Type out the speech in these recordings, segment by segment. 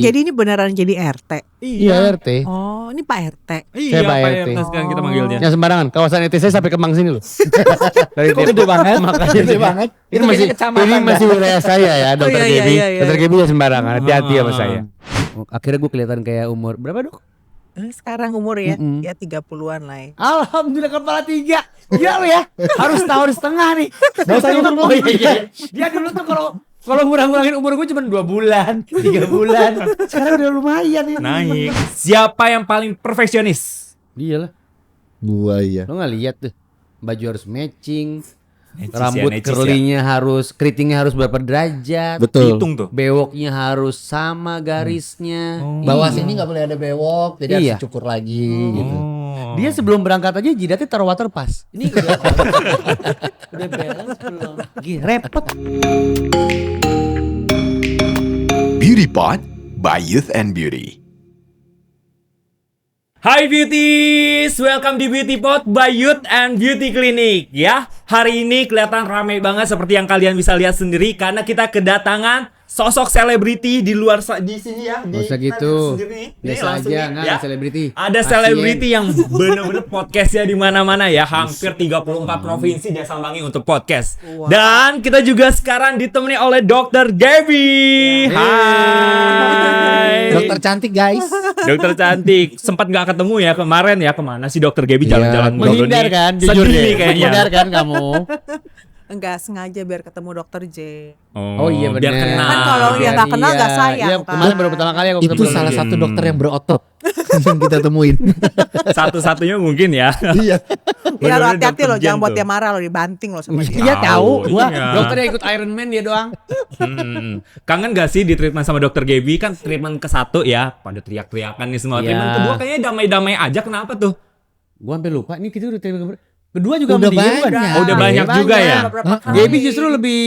Jadi ini beneran jadi RT? Iya RT. Oh, ini Pak RT. Iya, Saya Pak Pak RT. RT sekarang kita manggilnya. Yang sembarangan. Kawasan RT saya sampai Kemang sini loh. Dari Kok gede banget? Makanya Gede banget. Ini masih wilayah saya ya, Dokter iya, Gaby. iya, iya. Dokter Gaby ya sembarangan. Hati-hati sama saya. Akhirnya gue kelihatan kayak umur berapa, Dok? Sekarang umur ya, Mm-mm. ya 30-an lah ya. Alhamdulillah kepala 3. Iya lo ya. Harus tahun setengah nih. Gak usah gitu. Oh iya. Dia dulu tuh kalau ngurang-ngurangin umur gue cuma 2 bulan, 3 bulan. Sekarang udah lumayan ini. Naik. Siapa yang paling perfeksionis? Dia lah. Gua iya. Lo nggak lihat tuh. Baju harus matching. Necis Rambut ya, necis curlingnya harus, keritingnya harus berapa derajat. Betul. Hitung tuh. Bewoknya harus sama garisnya. Bawah sini nggak boleh ada bewok, jadi Iya. harus cukur lagi gitu. Oh. Dia sebelum berangkat aja jidatnya taruh water pas. Ini udah balance belum? Gih, repot. Beauty Pod by Youth and Beauty. Hai Beauties, welcome di Beauty Pod by Youth and Beauty Clinic ya. Hari ini kelihatan ramai banget seperti yang kalian bisa lihat sendiri karena kita kedatangan sosok selebriti di luar di sini ya. Gak usah gitu. Ini Biasa langsung aja, nih, nggak ya. selebriti. Ada selebriti yang bener-bener podcastnya di mana-mana ya. Hampir 34 provinsi dia sambangi untuk podcast. Wow. Dan kita juga sekarang ditemani oleh Dr. Gaby. Hai. Dokter cantik guys. Dokter cantik. Sempat nggak ketemu ya kemarin ya. Kemana sih Dokter Gaby jalan-jalan mulu Menghindar nih? kan, jujur Sedih deh. nih kayaknya. Menghindar kan kamu. Enggak sengaja biar ketemu dokter J. Oh iya biar bener. kenal. Kan kalau yang nggak kenal nggak sayang Iya, kan. kemarin baru pertama kali aku Itu ketemu. salah satu dokter yang berotot yang kita temuin. Satu-satunya mungkin ya. Iya. Ya lo Bener-bener hati-hati Dr. lo, Jen jangan buat tuh. dia marah lo, dibanting lo sama dia. Iya tahu, Tahu, gua iya. dokter yang ikut Iron Man dia doang. Kangen gak sih di treatment sama Dokter Gaby? Kan treatment ke-1 ya, pada teriak-teriakan nih semua. Iya. Treatment kedua kayaknya damai-damai aja. Kenapa tuh? Gua sampai lupa. Ini kita udah kedua juga Udah sama dia, banyak. bukan? Oh, udah banyak juga ya? Beberapa kali. Gaby justru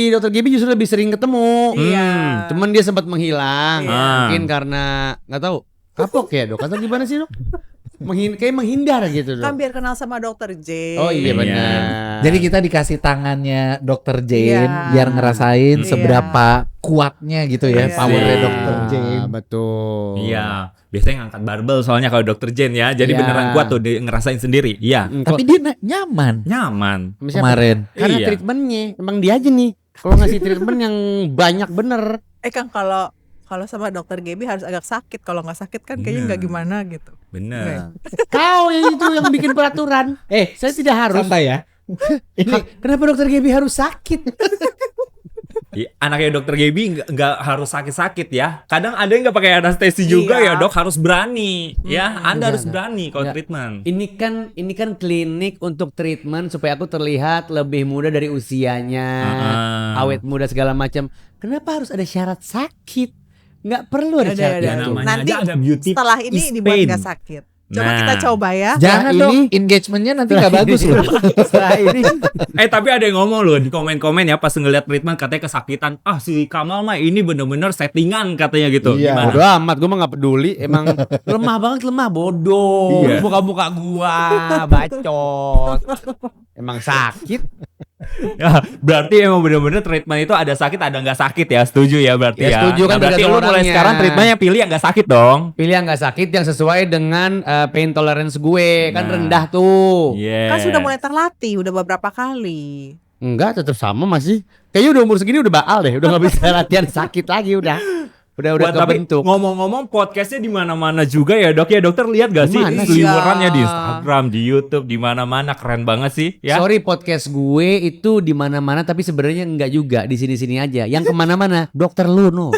Dokter Gaby justru lebih sering ketemu. Iya. Cuman dia sempat menghilang. Iya. Mungkin karena nggak tahu kapok ya dok atau gimana sih dok? Kayak menghindar gitu dok. Kan biar kenal sama dokter J. Oh iya Iya. benar. Jadi kita dikasih tangannya Dokter Jane Iya. biar ngerasain Iya. seberapa kuatnya gitu ya Iya. powernya Iya. Dokter Jane. Betul. Iya. Biasanya ngangkat barbel soalnya kalau Dokter Jen ya. Jadi Iya. beneran kuat tuh ngerasain sendiri. Iya. Tapi dia nyaman Nyaman. kemarin. Karena Iya. treatmentnya emang dia aja nih. Kalau ngasih treatment yang banyak bener. Kan kalau sama dokter Gaby harus agak sakit. Kalau nggak sakit kan kayaknya Iya. nggak gimana gitu. Bener. Kau yang itu yang bikin peraturan. Saya tidak harus. Santai ya. Kenapa dokter Gaby harus sakit? Iya, anaknya Dokter Gaby nggak harus sakit-sakit ya. Kadang ada yang nggak pakai anestesi juga Iya. ya dok. Harus berani ya. Anda harus berani kalau Enggak. treatment. Ini kan klinik untuk treatment supaya aku terlihat lebih muda dari usianya, awet muda segala macam. Kenapa harus ada syarat sakit? Nggak perlu ada syarat ada. itu. Namanya Nanti aja ada beauty setelah ini is dibuat pain. nggak sakit. Coba Nah. kita coba ya. Jangan Nah, dong, ini- engagementnya nanti nggak bagus loh. Setelah ini Tapi ada yang ngomong loh di komen-komen ya pas ngeliat treatment katanya kesakitan. Ah si Kamal mah ini bener-bener settingan katanya gitu. Iya. Gimana? bodo amat, gue mah nggak peduli. Emang lemah banget, bodoh. Iya. Muka-muka gua bacot. Emang sakit. Ya, berarti emang bener-bener treatment itu ada sakit ada nggak sakit ya. Setuju ya berarti Ya, ya. setuju kan, Nah, berarti lu tergantung mulai orangnya. sekarang treatmentnya pilih yang nggak sakit dong. Pilih yang nggak sakit yang sesuai dengan pain tolerance gue kan Nah. rendah tuh. Iya. Kan sudah mulai terlatih, udah beberapa kali. Enggak, tetap sama masih. Kayaknya udah umur segini udah baal deh, udah nggak bisa latihan sakit lagi udah. Udah Wah, tapi kebentuk. ngomong-ngomong podcastnya di mana-mana juga ya dok ya. Dokter lihat gak sih Di mana sih? seliwerannya di Iya. Instagram, di YouTube, di mana-mana keren banget sih ya. Sorry podcast gue itu di mana-mana tapi sebenarnya enggak juga di sini-sini aja. Yang kemana-mana dokter lu no.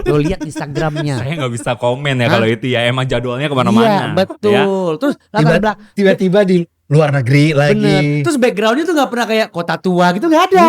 Lo lihat Instagramnya. Saya nggak bisa komen ya Hah? kalau itu ya. Emang jadwalnya Iya kemana-mana. betul. Terus latar belakang Tiba-tiba di luar negeri lagi. bener. Terus backgroundnya tuh nggak pernah kayak kota tua gitu nggak ada.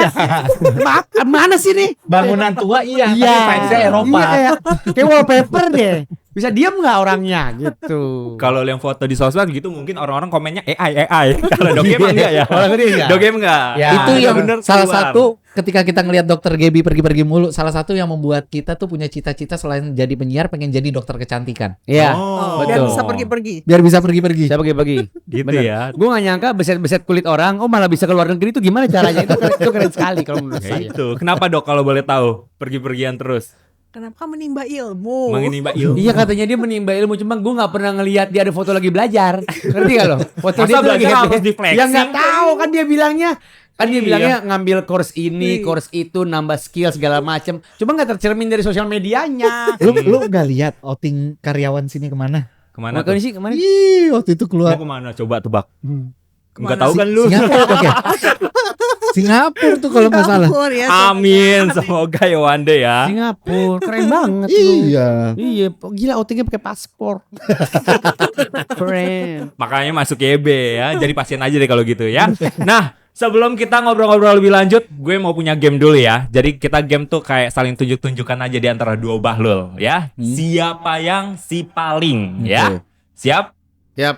Maaf, mana sih nih? Bangunan tua iya, tapi vibes-nya Eropa. Iya, kayak wallpaper deh. Bisa diam nggak orangnya gitu. Kalau yang foto di sosmed gitu mungkin orang-orang komennya AI. Kalau Dok emang enggak ya? Orang ini enggak. Dok em enggak. Ya, Itu yang bener salah keluar. satu ketika kita ngelihat Dokter Gaby pergi-pergi mulu, salah satu yang membuat kita tuh punya cita-cita selain jadi penyiar pengen jadi dokter kecantikan. Iya. Oh, Biar betul. bisa pergi-pergi. Biar bisa pergi-pergi. Saya bagi-bagi. Gitu Bener. ya. Gue gak nyangka beset-beset kulit orang, malah bisa ke luar negeri itu gimana caranya? Itu keren sekali kalau menurut Ya saya. itu. Kenapa Dok kalau boleh tahu? Pergi-pergian terus. Kenapa menimba ilmu? menimba ilmu. Iya katanya dia menimba ilmu, cuma gue nggak pernah ngelihat dia ada foto lagi belajar. Ngerti gak lo? Foto Masa dia tuh belajar lagi harus di-flexing? Ya nggak tahu kan dia bilangnya. Kan dia Iya. bilangnya ngambil course ini, course itu, nambah skill segala macem. Cuma nggak tercermin dari sosial medianya. Lu nggak lihat outing karyawan sini kemana? Kemana Waktu tuh? sih kemarin. Ih, waktu itu Mau keluar kemana? Coba tebak. Enggak Kemana tahu sih? kan lu. Singapura. Oke. Singapura tuh kalau nggak salah. Singapura ya. Amin, semoga ya one day ya. Singapura, keren banget lu. Iya. Iya, gila outingnya pakai paspor. Keren. Makanya masuk YB ya. Jadi pasien aja deh kalau gitu ya. Nah, sebelum kita ngobrol-ngobrol lebih lanjut, gue mau punya game dulu ya. Jadi kita game tuh kayak saling tunjuk-tunjukkan aja di antara dua bahlul ya. Siapa yang si paling ya? Siap? Yap.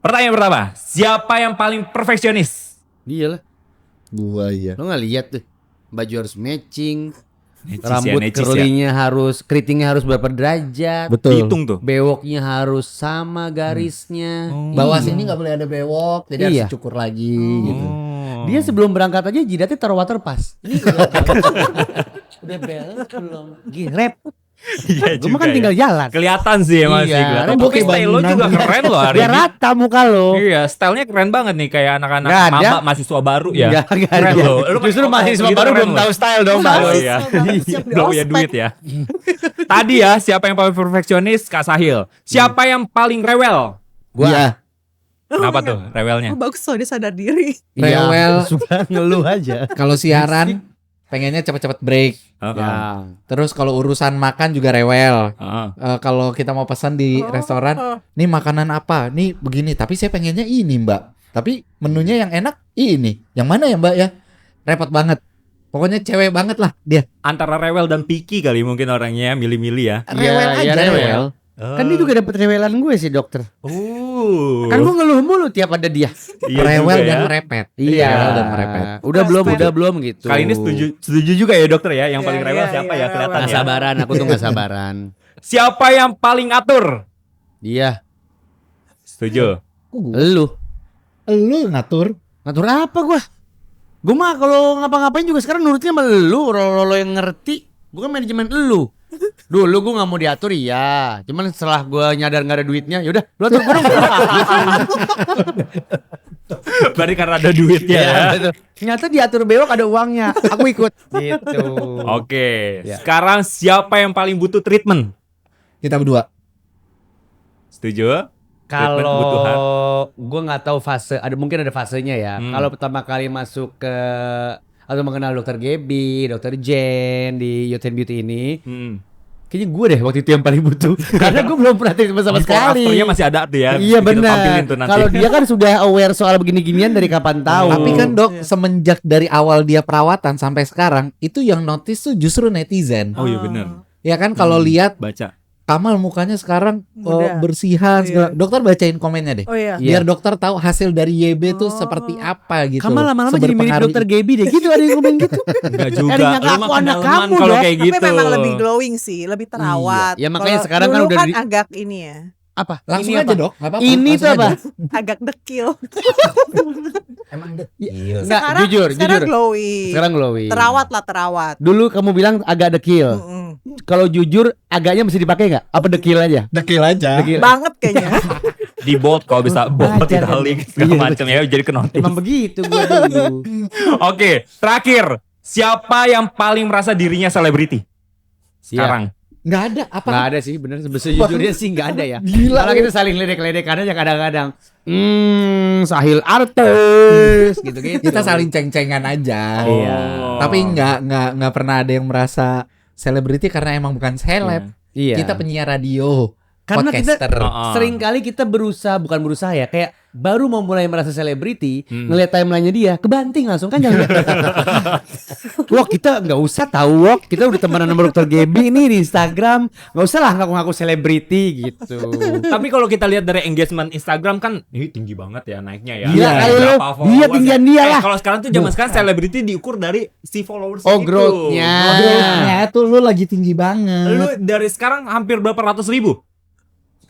Pertanyaan pertama, siapa yang paling perfeksionis? Iya lah. Gua iya. Lo nggak lihat tuh. Baju harus matching. Necis Rambut ya, necis curlingnya harus, keritingnya harus berapa derajat. Betul. Hitung tuh. Bewoknya harus sama garisnya. Bawah sini nggak boleh ada bewok, jadi Iya. harus cukur lagi gitu. Dia sebelum berangkat aja jidatnya taruh water pass. Udah beres belum? Girep. Iya Gue mah kan tinggal jalan. Kelihatan sih emang sih. Iya, Kelihatan. gue Tapi kayak style lo bangunan. juga keren loh hari Biar ini. rata muka lo. Iya, stylenya keren banget nih kayak anak-anak Nggak ada. maba mahasiswa baru ya. Nggak Keren ada. lo. Lu Justru pakai mahasiswa gitu baru keren belum lo. tahu style dong, Oh Bang. iya. Siap di Belum punya ospek. duit ya. Tadi ya, siapa yang paling perfeksionis? Kak Sahil. Siapa yang paling rewel? Iya. Kenapa tuh rewelnya? Oh, bagus loh dia sadar diri. Rewel. Suka ngeluh aja. Kalau siaran pengennya cepet-cepet break. Ya. Terus kalau urusan makan juga rewel. Kalau kita mau pesan di restoran, nih makanan apa? Nih begini, tapi saya pengennya ini, Mbak. Tapi menunya yang enak ini. Yang mana ya, Mbak ya? Repot banget. Pokoknya cewek banget lah dia. Antara rewel dan picky kali mungkin orangnya milih-milih ya. Rewel iya, aja, rewel. Kan dia juga dapet rewelan gue sih dokter. Oh. Kan gue ngeluh mulu tiap ada dia. Iya Rewel juga dan ya. merepet. Iya. Rewel dan merepet. Udah belum gitu. Kali ini setuju juga ya dokter ya. Yang paling Iya, rewel iya, siapa iya, ya kelihatan Nggak ya. sabaran, aku tuh nggak sabaran. Siapa yang paling atur? Iya, Setuju. lu Lu ngatur. ngatur apa gua? Gua mah kalau ngapa-ngapain juga sekarang nurutnya sama lu, lo yang ngerti. Gua kan manajemen lu. Dulu gua nggak mau diatur iya, cuman setelah gua nyadar nggak ada duitnya, yaudah lu atur gua dong. Berarti karena ada duitnya ya. Betul. Ternyata diatur bewok ada uangnya, aku ikut. Gitu. Oke. Ya. Sekarang siapa yang paling butuh treatment? Kita berdua. Setuju? Treatment kebutuhan. Kalau gue nggak tahu fase, mungkin ada fasenya ya. Kalau pertama kali masuk ke atau mengenal dokter Gaby, dokter Jen di Youth and Beauty ini, kayaknya gue deh waktu itu yang paling butuh. Karena gue belum pernah treatment sama Before sekali. afternya masih ada tuh ya. Iya Kita tampilin benar. tuh nanti. Kalau dia kan sudah aware soal begini-ginian dari kapan tahu. Tapi kan dok, semenjak dari awal dia perawatan sampai sekarang, itu yang notice tuh justru netizen. Oh iya benar. Ya kan kalau lihat Baca. Kamal mukanya sekarang Muda. bersihan segala. Iya. Dokter bacain komennya deh. Oh iya. Biar dokter tahu hasil dari YB tuh seperti apa gitu. Kamu lama-lama jadi mirip Seberpengaruh dokter Gaby deh. Gitu ada yang komen gitu. Enggak juga. Kayaknya Lu mah aku anak kedalaman kamu, kalau Dok. kayak Tapi gitu. memang lebih glowing sih, lebih terawat. Iya, makanya Kalau sekarang kan dulu udah kan di- agak ini ya, Apa? Langsung Ini aja apa? dok, nggak apa-apa. Ini langsung tuh apa? aja. agak dekil. Emang Nggak, Sekarang jujur. glowing. Sekarang glowing. Terawat lah terawat. Dulu kamu bilang agak dekil. Kalau jujur agaknya mesti dipakai nggak? Apa dekil aja? Dekil aja. Dekil. Banget kayaknya. Di bold kalau bisa bold, Wajar, italic kan? segala Iya, macam ya jadi kenotis. Emang begitu gua dulu. Oke, terakhir. Siapa yang paling merasa dirinya selebriti? Sekarang. Nggak ada apa? Nggak ada sih, bener. Sejujurnya sih nggak ada ya. Gila, Kalau kita saling ledek-ledekan aja kadang-kadang. Sahil artis gitu-gitu. Kita saling ceng-cengan aja. Iya. Tapi nggak pernah ada yang merasa selebriti karena emang bukan seleb. Iya. Kita penyiar radio, Karena kita podcaster. sering kali kita bukan berusaha ya, kayak baru mau mulai merasa selebriti, ngeliat timelinenya dia, kebanting langsung kan jangan. Wah kita nggak usah tahu, Wok. Kita udah temenan sama Dokter Gaby nih di Instagram, nggak usah lah ngaku-ngaku selebriti gitu. Tapi kalau kita lihat dari engagement Instagram kan ini tinggi banget ya naiknya ya. Gila, Berapa kali lu. followers Dia ya? tinggian dia lah. Kalau sekarang tuh zaman sekarang selebriti diukur dari si followers Oh, itu. growth-nya. Growth-nya tuh lu lagi tinggi banget. Lu dari sekarang hampir berapa ratus ribu?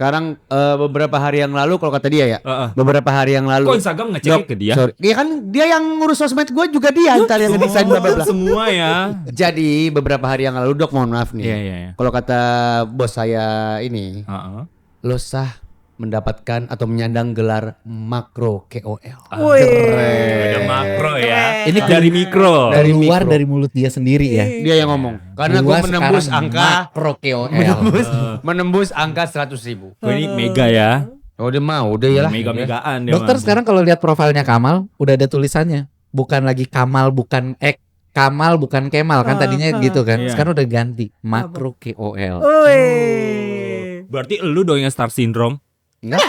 Sekarang beberapa hari yang lalu kalau kata dia ya, beberapa hari yang lalu. Kok Instagram ngecek ke dia? Sorry. Iya kan dia yang ngurus sosmed gue juga dia ntar yang ngedesain bla bla bla. Semua ya. Jadi beberapa hari yang lalu Dok mohon maaf nih. Iya. Kalau kata bos saya ini, lo sah mendapatkan atau menyandang gelar makro KOL. Udah makro ya. Ini dari mikro. Dari keluar mikro. dari mulut dia sendiri ya. Dia yang ngomong. Karena gue Gua menembus sekarang angka makro KOL. menembus angka 100.000. Ini mega ya. Oh dia mau, udah ya lah. Mega-megaan dia. Dokter sekarang kalau lihat profilnya Kamal udah ada tulisannya. Bukan lagi Kamal bukan Kamal bukan Kemal kan tadinya gitu kan. Iya. Sekarang udah ganti makro KOL. Berarti lu dong yang star syndrome. Enggak.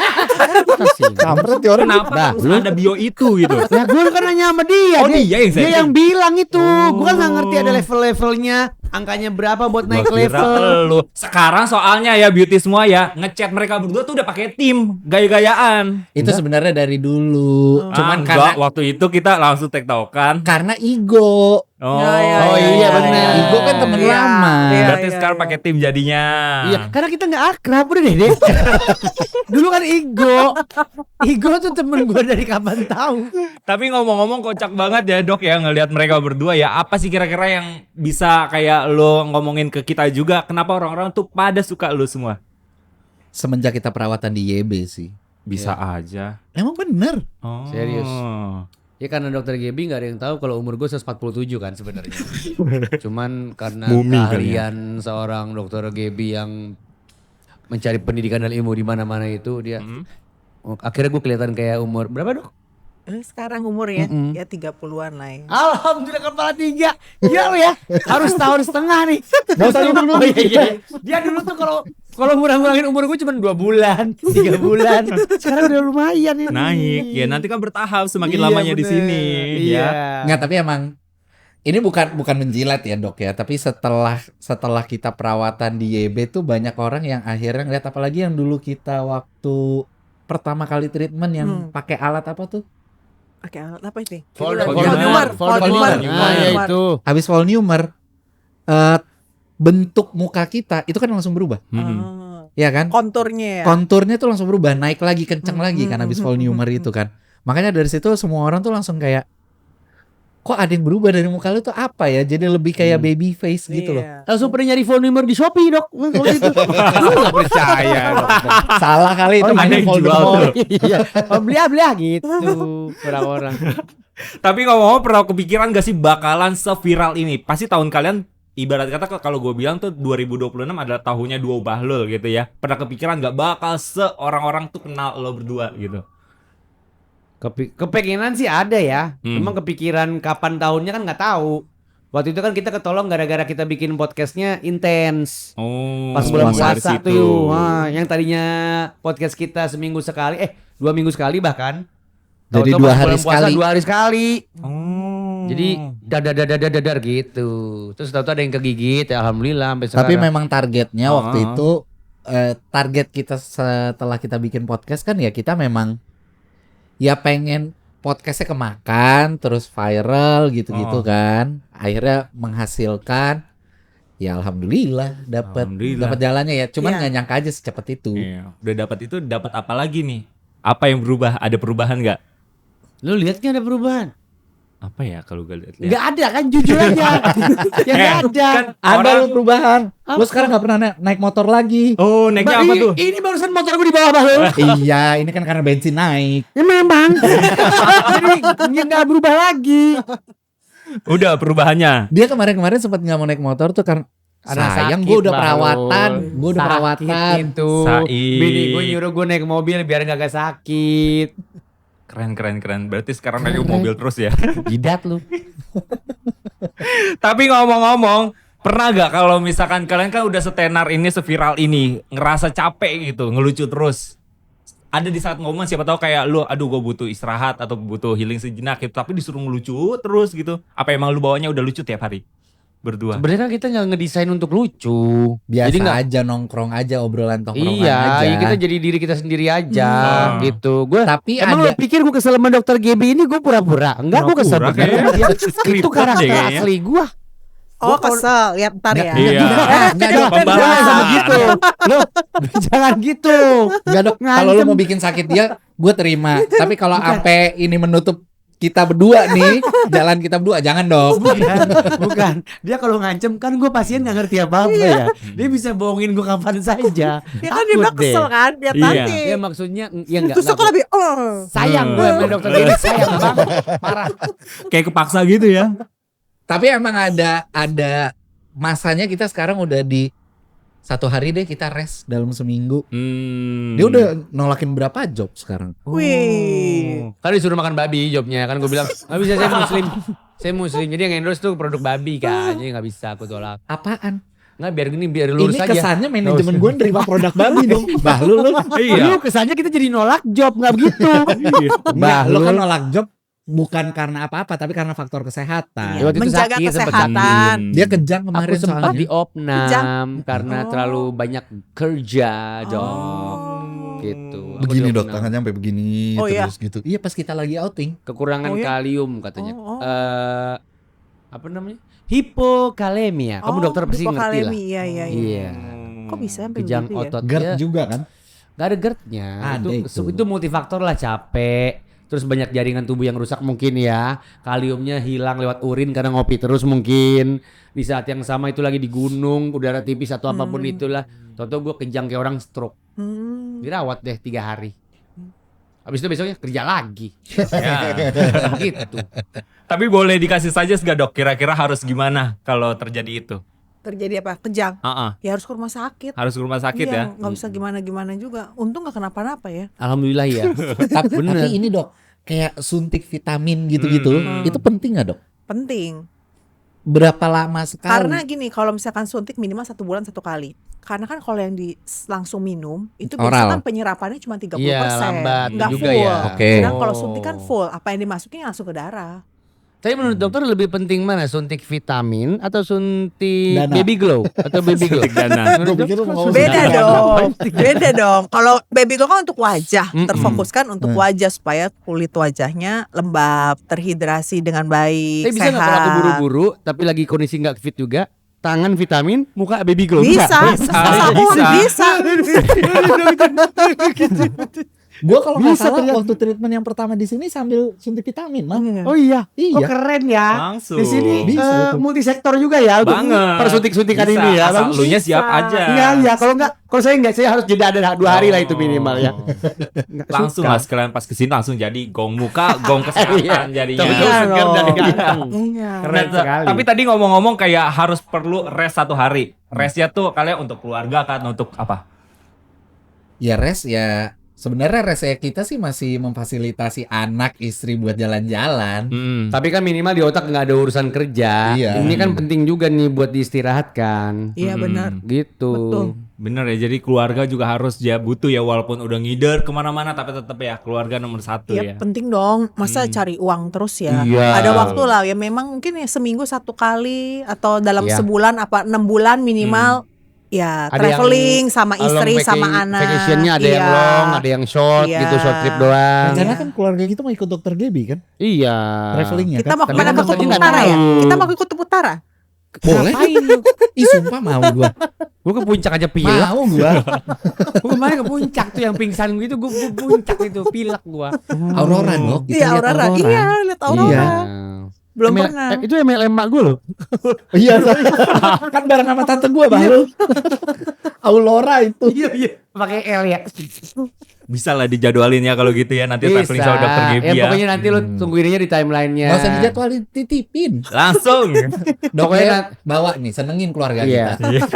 Kampret ya orang. Kenapa harus ada bio itu gitu? Ya gue kan nanya sama dia. Oh, dia yang setting. Dia yang bilang itu. Gue kan gak ngerti ada level-levelnya. Angkanya berapa buat naik Gua kira level. lu. Sekarang soalnya ya beauty semua ya ngechat mereka berdua tuh udah pakai tim gaya-gayaan. Itu sebenarnya dari dulu. Cuman enggak, waktu itu kita langsung tektokan. karena ego. Oh, iya, benar. Ego kan temen lama. Berarti sekarang pakai tim jadinya. Iya, karena kita gak akrab udah deh. Dulu kan Igo tuh temen gue dari kapan tahu. Tapi ngomong-ngomong kocak banget ya Dok ya ngelihat mereka berdua ya. Apa sih kira-kira yang bisa kayak lo ngomongin ke kita juga? Kenapa orang-orang tuh pada suka lo semua? Semenjak kita perawatan di YB sih. Bisa aja. Emang bener. Oh. Serius. Ya karena dokter Gaby gak ada yang tahu kalau umur gue 147 kan sebenarnya. Cuman karena Mumi kan keahlian seorang dokter Gaby yang mencari pendidikan dan ilmu di mana-mana itu dia akhirnya gue kelihatan kayak umur berapa Dok? Sekarang umurnya ya 30-an lah ya. Alhamdulillah kepala 3. Ya lo ya. Harus tahun setengah nih. Gak usah dulu. Oh, iya. Dia dulu tuh kalau ngurang-ngurangin umur gue cuma 2 bulan, 3 bulan. Sekarang udah lumayan ini. Naik. Ya nanti kan bertahap semakin Iya, lamanya di bener. sini Iya. ya. Nggak, tapi emang ini bukan menjilat ya Dok ya, tapi setelah kita perawatan di YB tuh banyak orang yang akhirnya ngeliat, apalagi yang dulu kita waktu pertama kali treatment yang pakai alat apa tuh? Pakai alat apa itu? Volnumer. Volnumer. Nah, ya itu. Habis Volnumer bentuk muka kita itu kan langsung berubah. Ya kan? Konturnya ya. Konturnya tuh langsung berubah, naik lagi, kenceng lagi kan habis Volnumer itu kan. Makanya dari situ semua orang tuh langsung kayak, kok ada yang berubah dari muka lu tuh apa ya? Jadi lebih kayak baby face gitu loh. Iya. Langsung pernah nyari phone number di Shopee Dok. Kalau gitu. Lu gak percaya Dok. Salah kali itu Oh, ada yang jual tuh. Iya. Beli gitu orang-orang. Tapi ngomong-ngomong pernah kepikiran gak sih bakalan seviral ini? Pasti tahun kalian ibarat kata kalau gue bilang tuh 2026 adalah tahunnya Duo Bahlul gitu ya. Pernah kepikiran gak bakal seorang-orang tuh kenal lo berdua gitu? Kepengenan sih ada ya. Emang kepikiran kapan tahunnya kan nggak tahu. Waktu itu kan kita ketolong gara-gara kita bikin podcastnya intens. Oh, Pas bulan dari puasa situ. tuh. Wah, yang tadinya podcast kita seminggu sekali, 2 minggu sekali bahkan. Jadi Tahu-tahu 2 pas hari bulan puasa sekali. 2 hari sekali. Oh. Jadi dadar gitu. Terus tahu-tahu ada yang kegigit, ya alhamdulillah sampai sekarang. Tapi memang targetnya waktu itu target kita setelah kita bikin podcast kan ya kita memang ya pengen podcastnya kemakan terus viral gitu-gitu kan. Akhirnya menghasilkan ya alhamdulillah dapat jalannya ya. Cuman nggak nyangka aja secepat itu. Iya. Udah dapat itu, dapat apa lagi nih? Apa yang berubah? Ada perubahan nggak? lu lihatnya ada perubahan? Apa ya kalau gue lihat? Nggak ada kan, jujur aja. Ya nggak ada. Kan Ada orang- lu perubahan. Lu sekarang nggak pernah naik motor lagi. Oh, naiknya apa tuh? Ini barusan motor gue di bawah Bahlul. Iya, ini kan karena bensin naik. Ya memang. Jadi ya nggak berubah lagi. Udah perubahannya. Dia kemarin sempat nggak mau naik motor tuh kan. Sayang, gue udah perawatan. Gue udah perawatan. Itu. Said. Bini gue nyuruh gue naik mobil biar nggak sakit. Keren. Berarti sekarang naik mobil terus ya. Jidat lu. Tapi ngomong-ngomong, pernah gak kalau misalkan kalian kan udah setenar ini, seviral ini, ngerasa capek gitu, ngelucu terus? Ada di saat momen siapa tahu kayak lu, aduh gue butuh istirahat atau butuh healing sejenak gitu, tapi disuruh ngelucu terus gitu. Apa emang lu bawanya udah lucu tiap hari? Berdua. Sebenarnya kan kita nggak ngedesain untuk lucu. Biasa Jadi nggak. aja nongkrong aja, obrolan tongkrongan Iya, aja. ya kita jadi diri kita sendiri aja gitu. Gue Tapi emang ada lu pikir gue kesel sama dokter Gaby ini gue pura-pura? Enggak, gue kesel Pura-pura bener sama dia. Itu Scripted karakter deh kayaknya. asli gue. Oh kesel, lihat ntar ya. Iya. Jangan Pembahasan. gitu. Loh, jangan gitu. Enggak dok, kalau lu mau bikin sakit dia, gue terima. Tapi kalau sampai ini menutup kita berdua nih, jalan kita berdua, jangan dok. Bukan. Dia kalau ngancem kan gue pasien nggak ngerti apa-apa ya. Dia bisa bohongin gue kapan saja. Ya kan dia bilang kesel kan, lihat Iya. nanti. Ya maksudnya ya enggak. Terus aku lebih Sayang gue sama dokter ini sayang banget. Parah. Kayak kepaksa gitu ya. Tapi emang ada masanya kita sekarang udah di 1 hari deh kita rest dalam seminggu. Dia udah nolakin berapa job sekarang? Wih. Kan disuruh makan babi jobnya kan gue bilang nggak bisa saya muslim jadi yang endorse tuh produk babi kan jadi nggak bisa aku tolak. Apaan? Nggak biar lurus Ini aja. kesannya manajemen gue nerima produk babi dong. Bah lu. Iya. Kesannya kita jadi nolak job nggak begitu. Bah lu Bahlul. kan nolak job bukan karena apa-apa tapi karena faktor kesehatan. Ya, waktu itu Menjaga sakit, sempet kesehatan. Dia kejang Aku kemarin sempat soalnya. di opnam Kejang. karena Oh. terlalu banyak kerja dok. Oh. Gitu. Aku Begini di dok, opnam. tangannya sampai begini Oh, iya? terus gitu. Iya pas kita lagi outing. Kekurangan Oh, ya? kalium katanya. Oh, oh. Apa namanya? Hipokalemia. Kamu dokter pasti ngerti lah. hipokalemi, Iya, iya, iya. Iya. Kok bisa sampai Kejang begitu ya? otot. GERD Ya, juga kan? gak ada GERD-nya. Ada itu. Itu multifaktor lah, capek. Terus banyak jaringan tubuh yang rusak mungkin ya. Kaliumnya hilang lewat urin karena ngopi terus mungkin. Di saat yang sama itu lagi di gunung, udara tipis atau apapun itulah. Toto gue kejang kayak orang stroke. Dirawat deh 3 hari. Habis itu besoknya kerja lagi. Ya, gitu. Tapi boleh dikasih saja nggak dok? Kira-kira harus gimana kalau terjadi itu? Terjadi apa? Kejang. Ya harus ke rumah sakit. Harus ke rumah sakit ya? Iya, nggak bisa gimana-gimana juga. Untung nggak kenapa-napa ya. Alhamdulillah ya. Tapi ini dok, kayak suntik vitamin gitu-gitu, itu penting gak dok? Penting. Berapa lama sekali? Karena gini, kalau misalkan suntik minimal 1 bulan 1 kali. Karena kan kalau yang langsung minum itu Oral. biasanya kan penyerapannya cuma 30%. Iya, lambat nggak juga full. ya. Oke. Sedangkan kalau suntik kan full, apa yang dimasukin langsung ke darah. Tapi menurut dokter lebih penting mana? Suntik vitamin atau suntik Dana. baby glow? Atau baby glow? Suntik dana. Gua pikir lu mau Beda suntik. dong. Beda dong. Kalau baby glow kan untuk wajah, terfokuskan untuk wajah supaya kulit wajahnya lembab, terhidrasi dengan baik, Tapi bisa nggak kalau aku sehat. buru-buru tapi lagi kondisi nggak fit juga, tangan vitamin, muka baby glow? Bisa, sabun bisa. Gua kalau nggak Bisa salah ternyata. waktu treatment yang pertama di sini sambil suntik vitamin mah. Oh iya, Iya. oh keren ya. Langsung. Di sini Bisa itu. multisektor juga ya untuk Banget. persuntik-suntikan Bisa, ini ya. asal Bagus. elunya siap aja. Enggak ya, kalau saya enggak, saya harus jeda ada 2 hari lah itu minimal ya. Nggak Langsung suka. lah sekalian pas kesini langsung jadi gong muka, gong kesehatan jadinya. Betul, segar dan ganteng. Iya. Keren Keren sekali. Tapi tadi ngomong-ngomong kayak harus perlu rest 1 hari. Restnya tuh kalian untuk keluarga kan, untuk apa? Ya rest ya. Sebenarnya rest kita sih masih memfasilitasi anak istri buat jalan-jalan. Tapi kan minimal di otak nggak ada urusan kerja. Iya. Ini kan penting juga nih buat diistirahatkan. Iya benar. Gitu. Betul. Bener ya, jadi keluarga juga harus ya butuh ya, walaupun udah ngider kemana-mana tapi tetap ya keluarga nomor 1 Ya ya. penting dong. Masa cari uang terus ya. Iya. Ada waktu lah ya, memang mungkin ya seminggu 1 kali atau dalam Iya. sebulan apa 6 bulan minimal. Ya Ada traveling sama long istri sama anak. Vacationnya ada yang Iya. long, ada yang short Iya. gitu, short trip doang. Rencana kan keluarga kita mau ikut dokter Gebi kan? Iya. Travelingnya Kita kan? mau Tapi kemana kan ke dokternya Kutub nggak Utara ya? tahu. Kita mau ke Kutub Utara? Boleh. Ngapain lu? Ih sumpah mau gua. Gua ke puncak aja pilek. Mau gua. Gua kemarin ke puncak tuh yang pingsan gitu, gua puncak itu pilek gua. Aurora dok. Kita Iya lihat Aurora. Iya lihat Aurora. Iya. Belum pernah. Itu MLM mak gua loh. Iya. Kan bareng sama tante gua Bahlul. Aurora itu. Iya. Pakai L ya. Bisa lah dijadwalin ya kalau gitu ya, nanti traveling sama dokter Gebi Ya ya. pokoknya nanti lu tungguinnya di timelinenya. Gak usah dijadwalin, titipin. Langsung. Dokter bawa nih, senengin keluarga Iya. kita.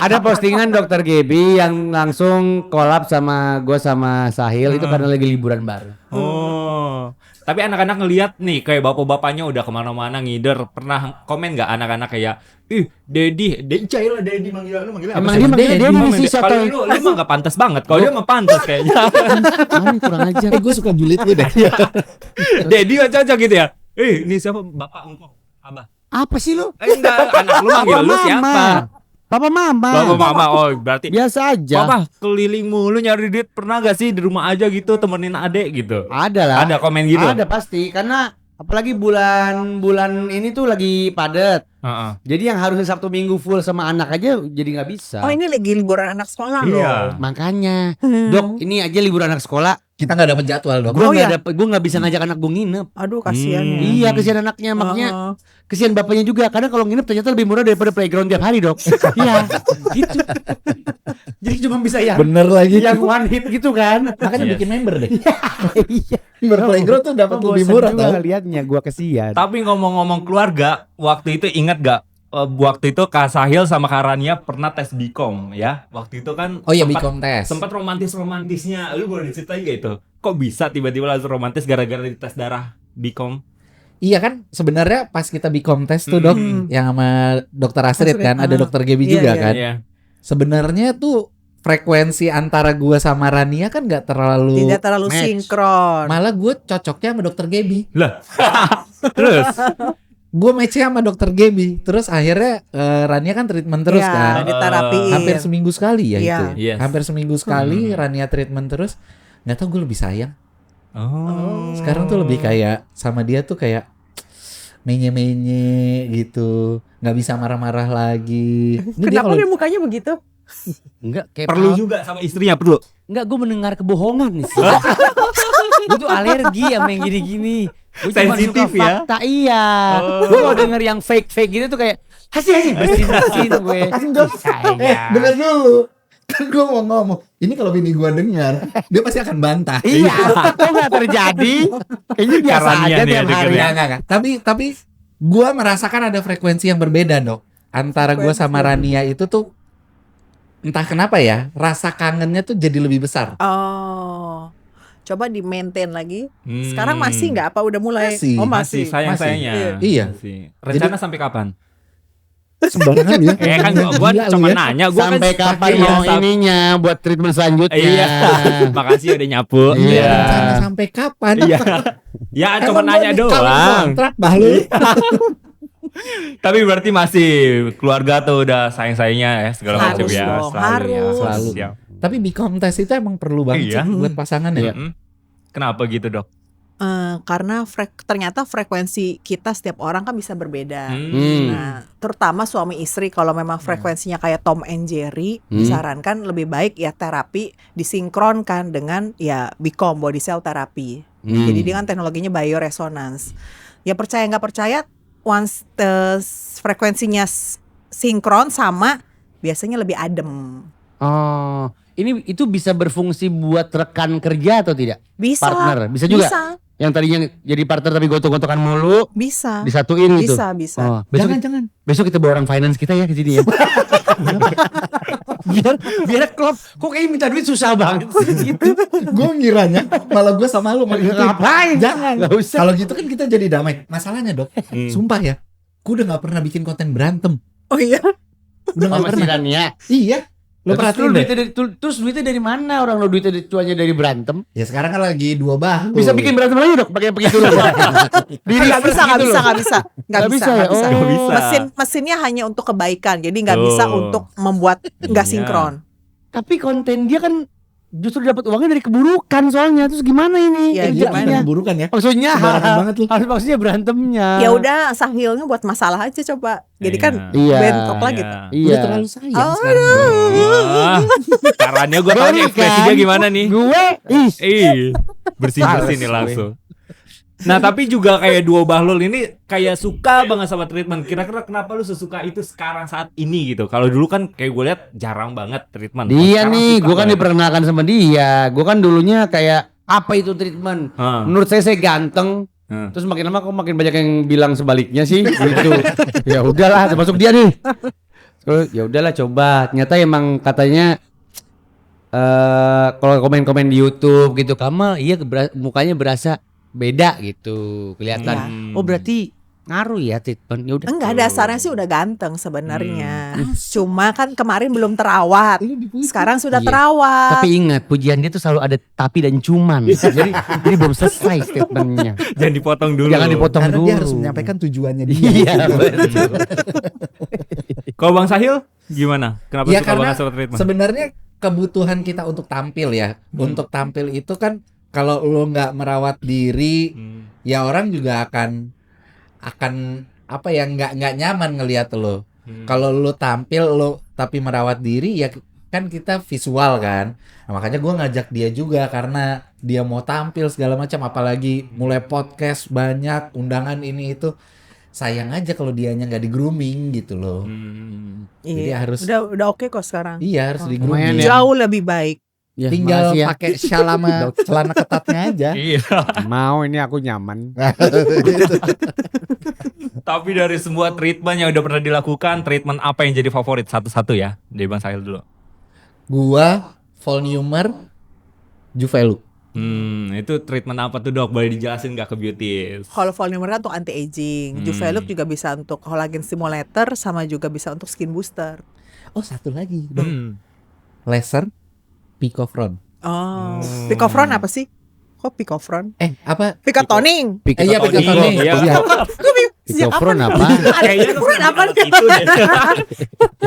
Ada postingan dokter Gebi yang langsung collab sama gue sama Sahil itu karena lagi liburan bareng. Oh. Tapi anak-anak ngelihat nih kayak bapak-bapaknya udah kemana-mana ngider, pernah komen nggak anak-anak kayak, ih Dedi Cahil Dedi manggil lu manggilnya Emang apa dia sih? manggilnya dia Dedi. masih Kalau sotoy. lu mah nggak pantas banget, kalau dia mah pantas kayaknya. Kamu kurang ajar. Gue suka julid lu deh. Dedi nggak cocok gitu ya. Ini siapa bapak engkau? Abah. Apa sih lu? Enggak, anak lu manggil lu siapa? Papa mama. Bapak mama. Oh, berarti Biasa aja. Papa keliling mulu nyari duit, pernah gak sih di rumah aja gitu temenin adek gitu? Ada lah. Ada komen gitu. Ada pasti karena Apalagi bulan ini tuh lagi padat. Heeh. Jadi yang harusnya Sabtu Minggu full sama anak aja jadi nggak bisa. Oh ini lagi liburan anak sekolah loh. Iya. Makanya, Dok, ini aja liburan anak sekolah. Kita nggak dapat jadwal dok. Gue Oh, iya? nggak bisa ngajak anak gue nginep. Aduh kasihan ya. Iya, kesian anaknya, makanya kesian bapaknya juga. Karena kalau nginep ternyata lebih murah daripada playground tiap hari, Dok. Iya, gitu. Jadi cuma bisa Bener lagi. yang one hit gitu kan. Makanya Yes. bikin member deh. Iya. Member playground tuh dapat lebih murah tau. Lihatnya gua kesian. Tapi ngomong-ngomong keluarga, waktu itu ingat gak? Waktu itu Kak Sahil sama Kak Rania pernah tes Bicom ya. Waktu itu kan Oh iya sempat- Bicom tes. Sempat romantisnya. Lu boleh diceritain gak itu? Kok bisa tiba-tiba langsung romantis gara-gara dites darah Bicom? Iya kan sebenarnya pas kita Bicom tes tuh dok, yang sama dokter Astrid kan, ada dokter Gaby Iya, juga iya. kan. Iya. Sebenarnya tuh frekuensi antara gua sama Rania kan nggak terlalu Tidak terlalu match. sinkron. Malah gue cocoknya sama dokter Gaby. Lah. Terus Gue matchnya sama dokter Gaby. Terus akhirnya Rania kan treatment terus Iya, kan. diterapiin. Hampir seminggu sekali ya Iya. itu. Yes. Hampir seminggu sekali Rania treatment terus. Nggak tahu gue lebih sayang. Oh. Sekarang tuh lebih kayak sama dia tuh kayak menye-menye gitu. Nggak bisa marah-marah lagi. Ini dia Kenapa kalau dia mukanya begitu? Enggak, kayak Perlu juga sama istrinya perlu. Enggak, gue mendengar kebohongan nih. Gue tuh alergi sama yang gini-gini. Gue cuma Sensitif suka ya? fakta, iya. Gue kalau denger yang fake-fake gitu tuh kayak hasil bersin gue. bener dulu. Kan gue mau ngomong. Ini kalau bini gue dengar, dia pasti akan bantah. Iya, kok nggak terjadi? Kayaknya biasa Karanya aja dia tiap hari. dengerin. Enggak. Tapi gue merasakan ada frekuensi yang berbeda dok. Antara gue sama Rania itu tuh entah kenapa ya, rasa kangennya tuh jadi lebih besar. Oh. Coba di maintain lagi. Sekarang masih nggak apa udah mulai? Masih. Oh Masih masih. sayang-sayangnya. Iya. Masih. Rencana sampai kapan? Sembarangan ya. Kan gua Gila lu cuma ya. nanya, gua Sampai kan kapan iya, mau ininya buat treatment selanjutnya? Iya. Makasih udah nyapu. Iya. Rencana sampai kapan? Iya. Ya cuma Emang nanya gua nih kalau doang. kontrak bah lu. Tapi berarti masih keluarga tuh udah sayang-sayangnya ya segala macam Harus ya. dong, Selalu ya, harus. selalu. Tapi Bicom test itu emang perlu banget Iya. sih buat pasangan ya. Mm-mm. Kenapa gitu, Dok? Karena ternyata frekuensi kita setiap orang kan bisa berbeda. Hmm. Nah, terutama suami istri kalau memang frekuensinya kayak Tom and Jerry, disarankan lebih baik ya terapi disinkronkan dengan ya Bicom body cell therapy. Jadi dia kan teknologinya bioresonance. Ya percaya nggak percaya, once frekuensinya sinkron sama, biasanya lebih adem. Oh, itu bisa berfungsi buat rekan kerja atau tidak? Bisa. Partner, bisa juga? Bisa. Yang tadinya jadi partner tapi gotok-gotokan mulu, Bisa. disatuin gitu? Bisa. Oh, jangan. Besok kita bawa orang finance kita ya ke sini ya. biar klop. Kok kayak minta duit susah banget sih gitu. Gue ngiranya malah gue sama lu mau gitu. Ngapain? Jangan. Nggak usah. Kalau gitu kan kita jadi damai. Masalahnya dok, sumpah ya, gue udah nggak pernah bikin konten berantem. Oh iya. Udah nggak Sama si pernah. Rania. Iya. Lo perhatiin deh. Terus duitnya dari mana? Orang lo duitnya cuannya dari berantem. Ya sekarang kan lagi dua bahu. Bisa bikin berantem lagi dok, pakai begitu dulu. Nggak bisa. Nggak bisa ya? Oh. Nggak bisa. Mesinnya hanya untuk kebaikan, jadi nggak bisa untuk membuat nggak Iya. sinkron. Tapi konten dia kan justru dapat uangnya dari keburukan soalnya. Terus gimana ini? Ya, Iya, gimana? burukan ya. Maksudnya Sembarangan banget lu. harus maksudnya berantemnya. Ya udah Sahilnya buat masalah aja coba. Jadi kan Iya. bentrok lagi. Iya. Iya. Udah terlalu sayang Oh. sekarang. Wah, caranya gue tahu nih ekspresinya gimana nih. Gue Bersih-bersih nih langsung. Nah tapi juga kayak Duo Bahlul ini kayak suka banget sama treatment. Kira-kira kenapa lu sesuka itu sekarang saat ini gitu? Kalau dulu kan kayak gue lihat jarang banget treatment. Dia Sekarang nih, suka gue kan banget. diperkenalkan sama dia. Gue kan dulunya kayak apa itu treatment? Menurut saya ganteng. Terus makin lama kok makin banyak yang bilang sebaliknya sih gitu. Ya udahlah, termasuk dia nih. Terus ya udahlah coba. Ternyata emang katanya kalau komen-komen di YouTube gitu, Kamal iya mukanya berasa beda gitu kelihatan. Oh berarti ngaruh ya treatment. Ya udah. Enggak, dasarnya sih udah ganteng sebenarnya. Cuma kan kemarin belum terawat. Sekarang sudah Iya. terawat. Tapi ingat pujian dia tuh selalu ada tapi dan cuman. jadi belum selesai statementnya. Jangan dipotong dulu. Jangan dipotong Karena dulu. dia harus menyampaikan tujuannya dia. Iya betul. Kalau Bang Sahil gimana? Kenapa Ya suka karena banget sama treatment? sebenarnya kebutuhan kita untuk tampil ya. Untuk tampil itu kan kalau lo nggak merawat diri, ya orang juga akan apa ya, nggak nyaman ngelihat lo. Kalau lo tampil lo tapi merawat diri, ya kan kita visual kan. Nah, makanya gue ngajak dia juga karena dia mau tampil segala macam, apalagi mulai podcast banyak undangan ini itu. Sayang aja kalau dianya nggak di grooming gitu loh. Jadi Iya. harus Udah oke kok sekarang. iya harus di Lumayan grooming. ya. Jauh lebih baik. Ya, Tinggal makasih ya. pakai shawl sama celana ketatnya aja. Iya. Mau ini aku nyaman. Tapi dari semua treatment yang udah pernah dilakukan, treatment apa yang jadi favorit satu-satu ya? Dari Bang Sahil dulu. Gua Volumer Juvelu. Itu treatment apa tuh dok? Boleh dijelasin nggak ke beauties? Kalau Volumer untuk anti aging, Juvelook juga bisa untuk collagen stimulator sama juga bisa untuk skin booster. Oh, satu lagi dong. Laser Picofron. Oh, Picofron apa sih? Kok Picofron? Apa? Picotoning. Iya, Picotoning. Iya. Iya. Picofron apa? Kayaknya Picofron apa nih? itu deh.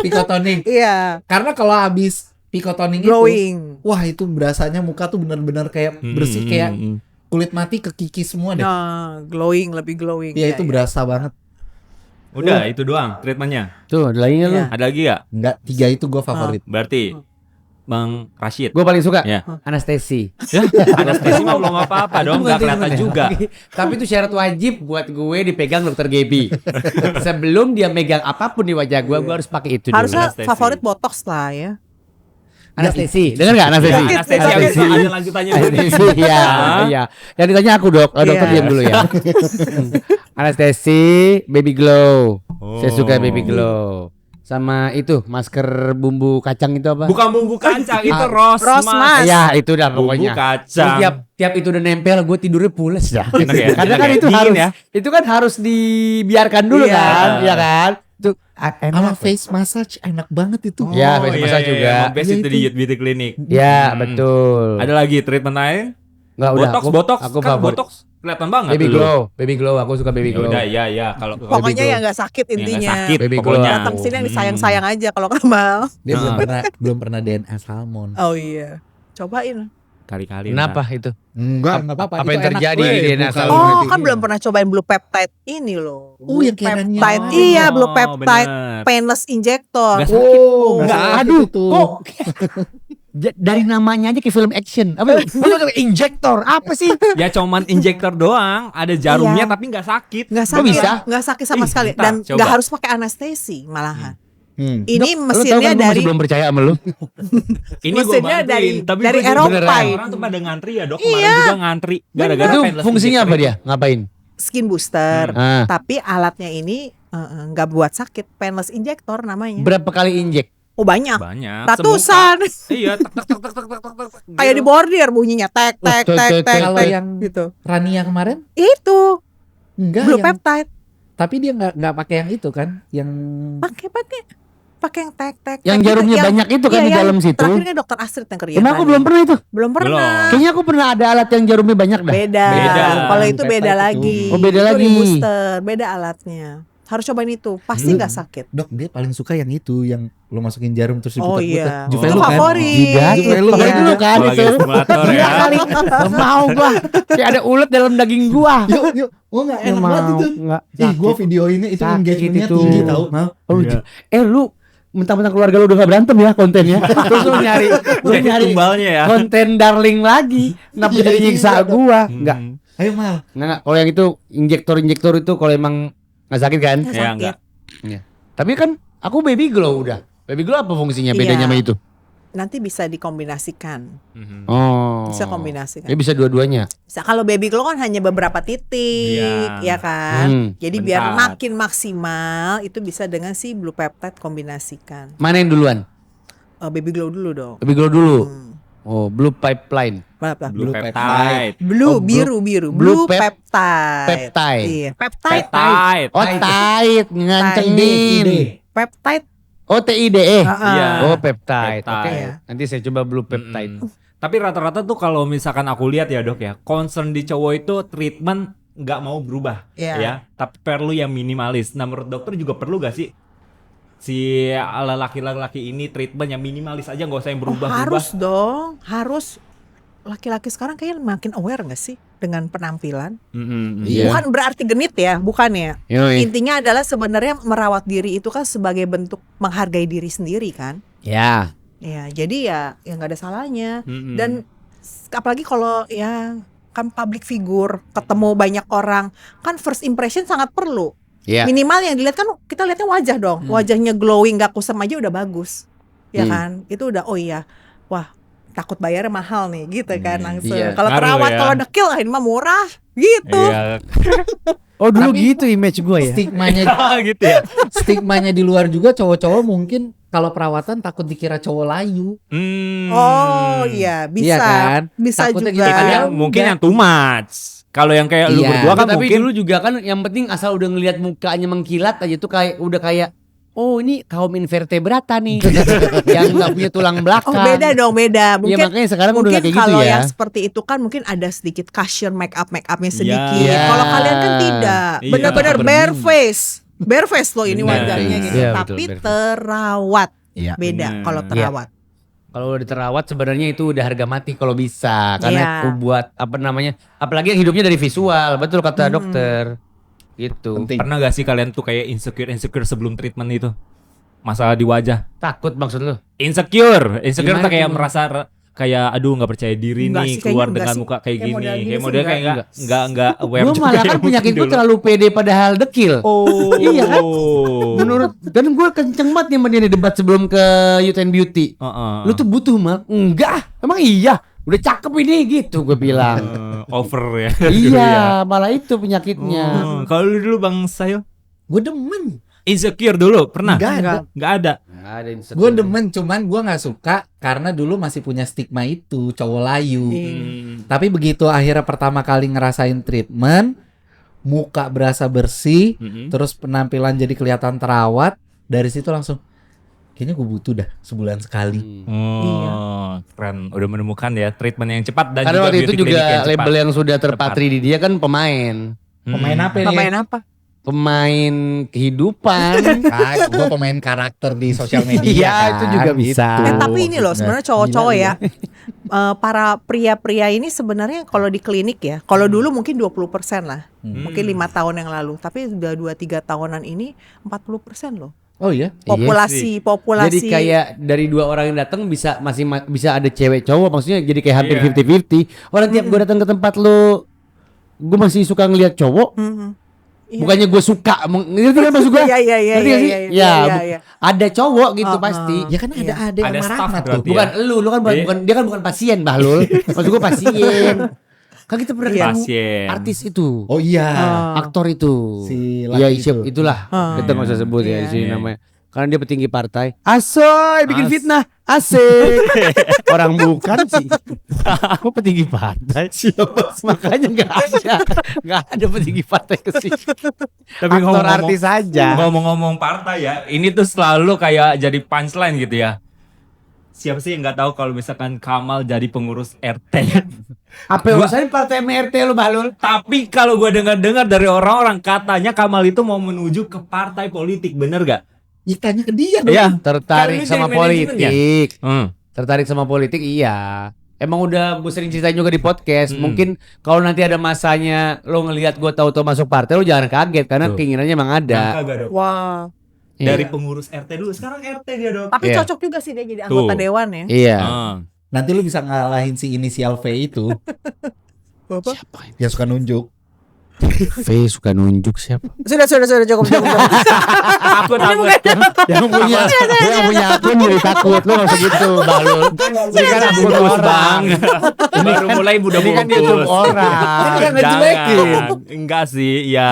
Picotoning. Iya, Karena kalau habis Picotoning itu, glowing. wah itu berasanya muka tuh benar-benar kayak bersih, kayak kulit mati kekikis semua deh. Nah, glowing, lebih glowing. Iya, itu berasa banget. Udah itu doang treatmentnya. Tuh, ada lagi nggak lu? Iya. Ada lagi nggak? Enggak, 3 itu gua favorit. Berarti Bang Rashid. Gue paling suka Ya. anestesi. Ya, anestesi mah belum apa-apa dong, nggak kelihatan juga. Tapi itu syarat wajib buat gue dipegang dokter Gaby. Sebelum dia megang apapun di wajah gue harus pakai itu dulu. Harusnya Anestesi. favorit botox lah ya. Anestesi. Dengar nggak anestesi? Anestesi habis itu ada lanjutannya. Anestesi, iya, iya. Yang ditanya aku dok, dokter Iya. diam dulu ya. Anestesi, baby glow. Saya suka baby glow. Sama itu masker bumbu kacang itu apa? Bukan bumbu kacang, itu rose Rose mas. mas. Ya itu dah Bumbu pokoknya. kacang. Terus tiap itu udah nempel, gue tidurnya pules dah. Enak ya? Karena Enak kan ya? itu Dingin harus, ya? itu kan harus dibiarkan dulu Iya. kan, ya kan? Itu enak. Sama face massage enak banget itu. Ya, face massage juga. Emang best Iya, itu itu. di Youth Beauty Clinic. Ya betul. Ada lagi treatment lain? Nggak udah. Botox, Aku kan favorit. botox kelihatan banget. Baby dulu. glow, aku suka baby Ya glow. udah, ya. Kalau Pokoknya yang nggak sakit yang nggak intinya. sakit, Baby glow. pokoknya. Datang sini yang disayang-sayang aja kalau Kamal. Dia belum pernah DNA salmon. Oh iya. Cobain. Kali-kali. Kenapa itu? Enggak apa-apa. Apa Itu yang enak, terjadi weh. di DNA Bukan salmon? Oh, itu. kan belum pernah cobain blue peptide ini loh. Oh, Blue yang kerannya. peptide. Oh, Iya, blue peptide bener. painless injector. Nggak sakit. Oh, Nggak, nggak aduh, itu. kok dari namanya aja kayak film action. Apa? Injektor, apa sih? Ya cuman injektor doang, ada jarumnya Iya. tapi nggak sakit. Nggak Kok sakit, bisa? nggak sakit sama Ih, sekali bentar, dan coba. nggak harus pakai anestesi malahan. Ini Dok, lu tahu mesinnya kan gua dari masih belum percaya sama lu. Ini gua mesinnya bantuin, dari- tapi dari gua juga Eropa beneran. ini. Orang tuh pada ngantri ya dok, kemarin Iya. juga ngantri gara-gara Itu painless fungsinya apa injector dia? Ngapain? skin booster, Ah. tapi alatnya ini nggak buat sakit, painless injector namanya. Berapa kali injek? Oh banyak, itu. Banyak. ratusan. semuka. Iya, tek tek tek tek tek tek tek. Kayak di bordir bunyinya tek tek Oh, tek tek, tek Kalau tek yang gitu. Rania kemarin Itu enggak blue yang, peptide. tapi dia nggak pakai yang itu kan, yang Pakai yang tek tek. Yang tek, jarumnya yang- banyak itu kan iya, di yang dalam situ. Terakhir kan dokter Astrid yang kerja. Emang aku tadi. belum pernah itu. Belum pernah. Belum. Kayaknya aku pernah ada alat yang jarumnya banyak dah. Beda. Beda. Kalau itu Peptide beda itu. lagi. Oh, beda Itu lagi. di booster, beda alatnya. Harus cobain itu, pasti nggak sakit. Dok, dia paling suka yang itu, yang lo masukin jarum terus Oh diputar-putar. iya, Juvelu itu kan? favorit. Jidat. Juvelu Iya. kan? Dulu kan Lagi itu. stimulator ya. Iya kali. Nggak mau gua. Kayak ada ulet dalam daging gua. Yuk. Oh enggak Nggak enak banget mau. itu. Nggak. Ih, gua video ini itu Sakit engagementnya itu. tinggi tau. Mau? Oh, Iya. lu mentang-mentang keluarga lu udah gak berantem ya kontennya. Terus lu nyari Jadi tumbalnya ya. konten darling lagi. Kenapa Iya, jadi nyiksa iya. gua? Enggak. Ayo Mal. Enggak. Kalau yang itu injektor itu kalau emang nggak sakit kan? Nggak Ya, sakit. enggak. Iya. Tapi kan aku baby glow udah. Baby glow apa fungsinya Iya. bedanya sama itu? Nanti bisa dikombinasikan, Oh. bisa kombinasikan. Ya bisa dua-duanya. Bisa, kalau baby glow kan hanya beberapa titik, Iya. ya kan. Jadi biar Bentar. makin maksimal itu bisa dengan si blue peptide kombinasikan. Mana yang duluan? Baby glow dulu dong. Baby glow dulu. Hmm. Oh, blue pipeline. Berapa? Blue Blue peptide. Blue, Oh, biru. blue Blue peptide. peptide. Iya, peptide. Peptide. Oh, tight, ngancengin. Peptide. Oh, TIDE. Iya. Oh, peptide. Oke. Peptide. Nanti saya coba blue peptide. Tapi rata-rata tuh kalau misalkan aku lihat ya dok ya, concern di cowok itu treatment nggak mau berubah, Iya. ya. Tapi perlu yang minimalis. Nah menurut dokter juga perlu gak sih si laki-laki ini treatment yang minimalis aja, nggak usah yang Oh, berubah-ubah? harus dong, harus. laki-laki sekarang kayaknya makin aware nggak sih dengan penampilan? Iya. Bukan berarti genit ya, bukan ya. Yoi. Intinya adalah sebenarnya merawat diri itu kan sebagai bentuk menghargai diri sendiri kan. Ya. Ya, jadi ya nggak ada salahnya. Dan apalagi kalau ya kan public figure, ketemu banyak orang, kan first impression sangat perlu. Ya. Minimal yang dilihat kan kita lihatnya wajah dong. Wajahnya glowing, nggak kusam aja udah bagus. Ya kan? Itu udah oh iya. Wah, takut bayarnya mahal nih gitu kan langsung. Iya. Kalau Ngaruh terawat, ya. kalau dekil ini mah murah gitu. Iya. Oh dulu gitu image gue ya. Stigmanya Gitu ya. stigmanya di luar juga cowok-cowok mungkin kalau perawatan takut dikira cowok layu. Oh iya, bisa. Iya kan? Bisa Takutnya juga. gitu kan, Yang mungkin yang too much. Kalau yang kayak lu Iya. berdua kan Tapi mungkin dulu juga kan yang penting asal udah ngelihat mukanya mengkilat aja tuh kayak udah kayak oh ini kaum invertebrata nih yang nggak punya tulang belakang. Oh beda dong, beda. Iya makanya sekarang udah mungkin nggak kayak gitu kalau ya. yang seperti itu kan mungkin ada sedikit cushion make upnya sedikit. Iya. Kalau kalian kan tidak, Iya, benar-benar bener. bare face loh ini Bener. wajahnya gitu. Iya, betul, Tapi bare face. terawat, Iya. beda Bener. kalau terawat. Kalau udah diterawat sebenarnya itu udah harga mati kalau bisa karena Iya. buat apa namanya apalagi yang hidupnya dari visual betul kata dokter gitu. Penting. pernah gak sih kalian tuh kayak insecure sebelum treatment itu? Masalah di wajah. Takut maksud lu? Insecure Gimana tuh kayak tuh? merasa kayak aduh nggak percaya diri Enggak nih sih, keluar kayaknya dengan enggak muka kayak sih. Kayak gini. model gini Kayak sih model kayak enggak aware Gue juga malah ya kan mungkin penyakit gue dulu. terlalu pede padahal dekil. Oh. Iya kan? Menurut dan gue kenceng banget nih sama dia nih debat sebelum ke Youth and Beauty. Heeh. Lu tuh butuh mah? Enggak, emang iya. Udah cakep ini gitu gue bilang. Over ya. Iya, malah itu penyakitnya. Oh, kalau lu dulu Bang Sayo Gue demen. insecure dulu pernah? Enggak ada. Enggak ada. Nggak ada insecure. Gue demen, cuman gue nggak suka karena dulu masih punya stigma itu cowok layu. Tapi begitu akhirnya pertama kali ngerasain treatment, muka berasa bersih, terus penampilan jadi kelihatan terawat. Dari situ langsung, kayaknya gue butuh dah sebulan sekali. Oh, keren. Udah menemukan ya treatment yang cepat dan Karena juga waktu itu beauty clinic juga yang cepat. label yang sudah terpatri di dia kan pemain. Pemain apa nih? Pemain apa? Pemain kehidupan. Gue pemain karakter di sosial media. Iya, kan? itu juga bisa. Tapi ini loh sebenarnya cowok-cowok ya. Para pria-pria ini sebenarnya kalau di klinik ya, kalau dulu mungkin 20% lah. Mungkin 5 tahun yang lalu, tapi udah 2-3 tahunan ini 40% loh. Oh iya? Populasi. Jadi kayak dari 2 orang yang datang bisa bisa ada cewek cowok, maksudnya jadi kayak hampir 50-50. Orang tiap gue datang ke tempat lu, gue masih suka ngelihat cowok. Iya. Bukannya gue suka, ngerti kan maksud gue? Iya, iya, iya, Ngerti iya, nggak sih? iya, Ya, iya, iya. ada cowok gitu pasti. Ya kan ada Ada yang staff marah tuh. berarti. Bukan lu kan bukan dia kan bukan pasien, Bahlul. Maksud gue pasien. Kan kita pernah Iya. ketemu Pasien. artis itu. Oh iya. Aktor itu. Si Iya, laki itu. itulah. Kita nggak usah sebut ya Iya. di sini Iya. namanya. Karena dia petinggi partai. Asoy bikin fitnah. Asik. Orang bukan sih. Kok petinggi partai? Siapa? Makanya nggak ada petinggi partai ke sini. Tapi Aktor ngomong-ngomong- artis aja. Ngomong-ngomong partai ya, ini tuh selalu kayak jadi punchline gitu ya. Siapa sih yang nggak tahu kalau misalkan Kamal jadi pengurus RT? Apa urusannya partai MRT lu Bahlul? Tapi kalau gue dengar-dengar dari orang-orang katanya Kamal itu mau menuju ke partai politik, bener gak? Ya tanya ke dia dong. Iya. Tertarik Kan ini sama dari manajemennya. politik. Hmm. Tertarik sama politik iya. Emang udah gue sering ceritain juga di podcast. Mungkin kalau nanti ada masanya lo ngelihat gue tahu-tahu masuk partai lo jangan kaget karena keinginannya emang ada. Kagak dong. Wah. Dari Iya. pengurus RT dulu, sekarang RT dia dong. Tapi Iya. cocok juga sih dia jadi anggota Tuh. dewan ya. Iya. Nanti lu bisa ngalahin si inisial V itu. Bapak? Yang suka nunjuk. V suka nunjuk siapa? Sudah cukup. Takut. Yang punya akun jadi takut lo nggak usah gitu Bahlul. Ini kan akun Bungkus orang. bang. Baru mulai udah Ini kan bungkus. YouTube orang. Ini kan ngejelekin. Jangan. Enggak sih, ya.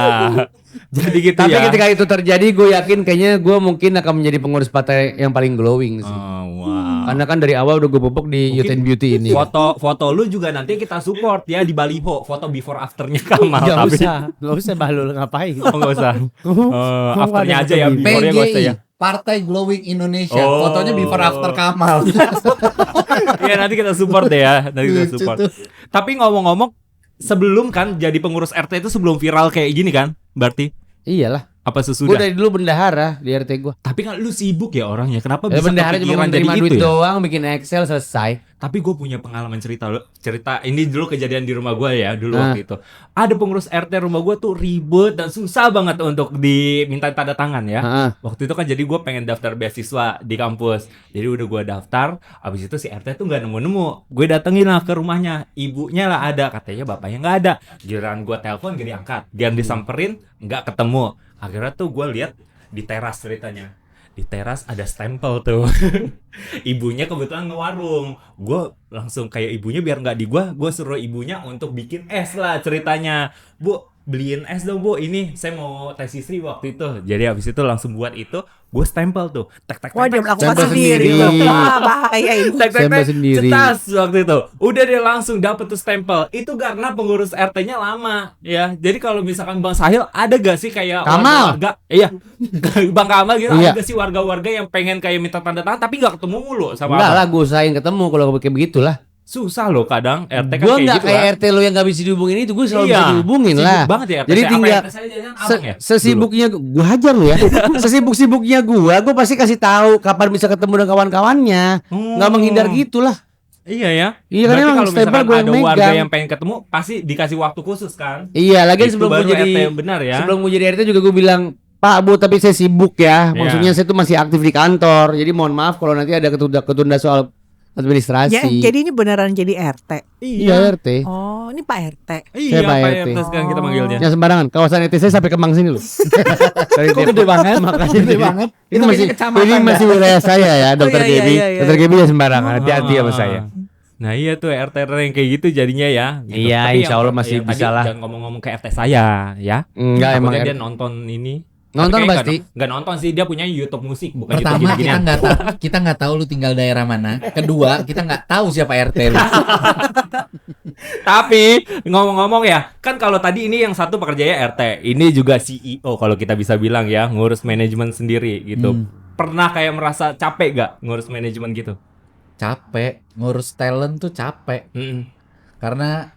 Jadi gitu Tapi ya. ketika itu terjadi gue yakin kayaknya gue mungkin akan menjadi pengurus partai yang paling glowing sih. Oh, wow. Karena kan dari awal udah gue pupuk di Youth and Beauty ini. Foto lu juga nanti kita support ya di baliho, foto before afternya Kamal. Gak Tapi usah Bahlul ngapain? oh, nggak usah. Afternya aja ya, before-nya nggak usah ya. PGI Partai Glowing Indonesia. Oh. Fotonya before after Kamal. Iya nanti kita support deh ya, nanti kita Lucu support. tuh. Tapi ngomong-ngomong, sebelum kan jadi pengurus RT itu sebelum viral kayak gini kan? Berarti Iyalah. apa Gue sesudah? dari dulu bendahara di RT gue. Tapi kan lu sibuk ya orangnya, kenapa bisa Bendahara cuma kepikiran jadi menerima itu duit ya? doang, bikin Excel selesai. Tapi gue punya pengalaman cerita ini dulu kejadian di rumah gue ya dulu waktu itu. Ada pengurus RT rumah gue tuh ribet dan susah banget untuk diminta tanda tangan ya. Waktu itu kan jadi gue pengen daftar beasiswa di kampus. Jadi udah gue daftar, abis itu si RT tuh nggak nemu-nemu. Gue datengin lah ke rumahnya, ibunya lah ada, katanya bapaknya nggak ada. Giliran gue telepon gak diangkat, dia disamperin nggak ketemu. Akhirnya tuh gue lihat di teras ceritanya. Di teras ada stempel tuh. Ibunya kebetulan ngewarung. Gue langsung kayak ibunya biar nggak di gue suruh ibunya untuk bikin es lah ceritanya. Bu, beliin es dong bu, ini saya mau tes istri waktu itu. Jadi habis itu langsung buat itu, gue stempel tuh. Tek. Wah, dia melakukan Stempel sendiri. sendiri. Wah, bahaya itu. Stempel sendiri. Cetas waktu itu. Udah dia langsung dapet tuh stempel. Itu karena pengurus RT-nya lama ya. Jadi kalau misalkan Bang Sahil ada gak sih kayak Kamal. warga? Iya. Bang Kamal gitu Iya. ada gak sih warga-warga yang pengen kayak minta tanda tangan tapi gak ketemu mulu sama Enggak abang? lah, gue usahain ketemu kalau kayak begitulah. Susah loh kadang RT kan Gue kayak nggak gitu kayak lah. RT lo yang nggak bisa dihubungin itu, gue selalu Iya. bisa dihubungin Sibuk lah. banget ya RT. Jadi Apa tinggal RT saya jangan abang ya? sesibuknya gue hajar lo ya. Sesibuk-sibuknya gue pasti kasih tahu kapan bisa ketemu dengan kawan-kawannya. Nggak menghindar gitulah. Iya ya. Iya, kan Berarti emang kalau stempel misalkan gue yang ada warga megang. yang pengen ketemu pasti dikasih waktu khusus kan? Iya, lagi Itu sebelum baru gue jadi RT yang benar ya. sebelum gue jadi RT juga gue bilang, Pak Bu, tapi saya sibuk ya. Maksudnya saya tuh masih aktif di kantor. Jadi mohon maaf kalau nanti ada ketunda soal administrasi. Ya, jadi ini beneran jadi RT. Iya RT. Oh, ini Pak RT. Iya, Saya Pak Pak RT. RT sekarang kita manggilnya. Ya sembarangan. Kawasan RT saya sampai Kemang sini loh. Kok gede banget? Makanya Gede banget. Ini Itu masih kecamatan, ini masih wilayah saya ya, Dokter iya, Gebi. iya, iya. Dokter Gebi ya sembarangan. Hati-hati sama saya. Nah iya tuh RT yang kayak gitu jadinya ya. Gitu. Iya, Tapi insya Allah masih yang bisa tadi lah. Jangan ngomong-ngomong ke RT saya ya. Enggak emang Takutnya dia RT. nonton ini. Nonton Tapi kayak pasti. nggak nonton sih, dia punya YouTube musik bukan Pertama YouTube kita gini-ginian. kita nggak tahu lu tinggal daerah mana. Kedua kita nggak tahu siapa RT lu. Tapi ngomong-ngomong ya, kan kalau tadi ini yang satu pekerjanya RT, ini juga CEO kalau kita bisa bilang ya, ngurus manajemen sendiri gitu. Pernah kayak merasa capek gak ngurus manajemen gitu? Capek ngurus talent tuh capek karena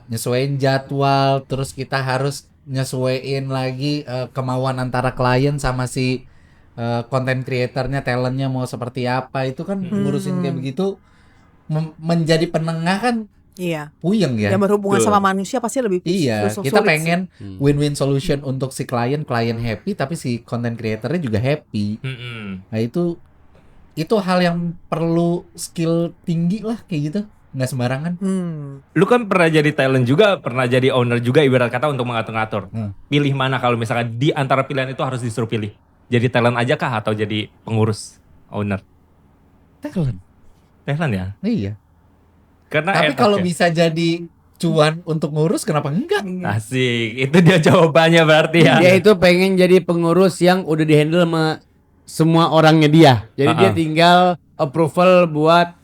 nyesuaiin jadwal, terus kita harus nyesuaiin lagi kemauan antara klien sama si content creatornya, talentnya mau seperti apa. Itu kan ngurusin kayak begitu menjadi penengah kan Iya. puyeng ya. Yang berhubungan Betul. sama manusia pasti lebih Iya, sulit kita sih. pengen win-win solution untuk si klien happy tapi si content creatornya juga happy. Nah itu hal yang perlu skill tinggi lah kayak gitu, nggak sembarangan. Lu kan pernah jadi talent juga, pernah jadi owner juga ibarat kata untuk mengatur-ngatur. Pilih mana kalau misalkan di antara pilihan itu harus disuruh pilih? Jadi talent aja kah atau jadi pengurus owner? Talent. Talent ya? Iya. Karena Tapi enak kalau ya. bisa jadi cuan untuk ngurus kenapa enggak? Asik, itu dia jawabannya berarti ya. Dia itu pengen jadi pengurus yang udah dihandle sama semua orangnya dia. Jadi dia tinggal approval buat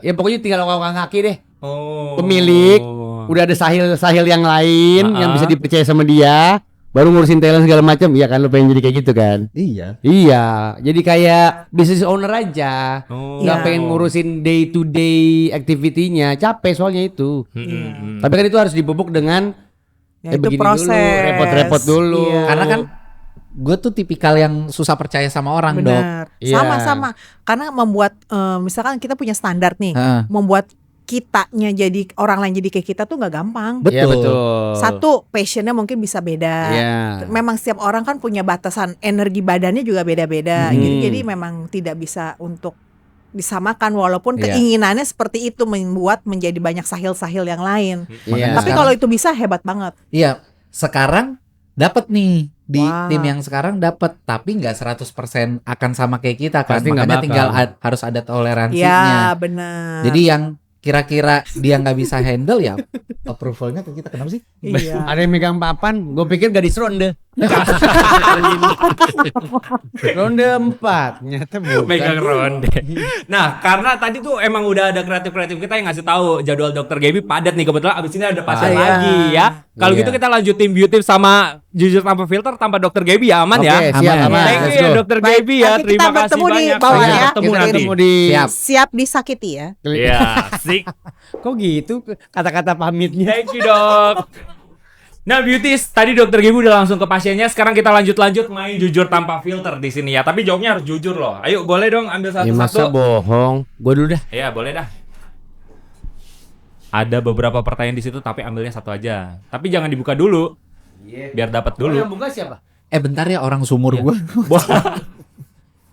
ya pokoknya tinggal ngangkat kaki deh. Oh. Pemilik udah ada sahil yang lain yang bisa dipercaya sama dia, baru ngurusin talent segala macam. Iya kan, lu pengen jadi kayak gitu kan? Iya. Iya, jadi kayak business owner aja. Oh. Nggak Iya. pengen ngurusin day to day activity-nya, capek soalnya itu. Tapi kan itu harus dipupuk dengan Ya, itu begini proses. dulu, repot-repot dulu. Iya. Karena kan gue tuh tipikal yang susah percaya sama orang, Dok. Benar. Iya. Sama-sama. Karena membuat misalkan kita punya standar nih, Heeh. membuat kitanya jadi orang lain jadi kayak kita tuh nggak gampang. Iya betul. Satu, passionnya mungkin bisa beda. Iya. Memang setiap orang kan punya batasan, energi badannya juga beda-beda. Jadi memang tidak bisa untuk disamakan walaupun Iya. keinginannya seperti itu membuat menjadi banyak sahil-sahil yang lain. Iya. Tapi kalau itu bisa hebat banget. Iya, sekarang dapat nih di Wow. tim yang sekarang dapat, tapi nggak 100% akan sama kayak kita kan. Pasti nggak Makanya bakal. tinggal harus ada toleransinya. Ya, benar. Jadi yang kira-kira dia nggak bisa handle ya approvalnya ke kita. Kenapa sih? iya. Ada yang megang papan, gue pikir gadis ronde. Ronde 4, nyata bukan. Megang ronde. Nah, karena tadi tuh emang udah ada kreatif-kreatif kita yang ngasih tahu jadwal Dokter Gaby padat nih, kebetulan abis ini ada pasien iya. lagi ya. Kalau Iya. gitu kita lanjutin beauty sama jujur tanpa filter tanpa Dokter Gaby ya, aman ya. Oke, siap, Aman. aman. Thank Let's you ya go. Dokter Baik, Gaby ya. nanti Terima kita kasih bertemu di banyak. bawah Sampai ya. ketemu Kita nanti. ketemu di Siap. Siap disakiti ya. Iya, asik. Kok gitu kata-kata pamitnya? Thank you, Dok. Nah, Beauties, tadi Dokter Gibu udah langsung ke pasiennya. Sekarang kita lanjut main jujur tanpa filter di sini ya. Tapi jawabnya harus jujur loh. Ayo, boleh dong ambil Ya masa satu-satu. bohong. Gue dulu dah. Iya, boleh dah. Ada beberapa pertanyaan di situ, tapi ambilnya satu aja. Tapi jangan dibuka dulu, biar dapat Yang dulu. buka siapa? Bentar ya, orang sumur gua.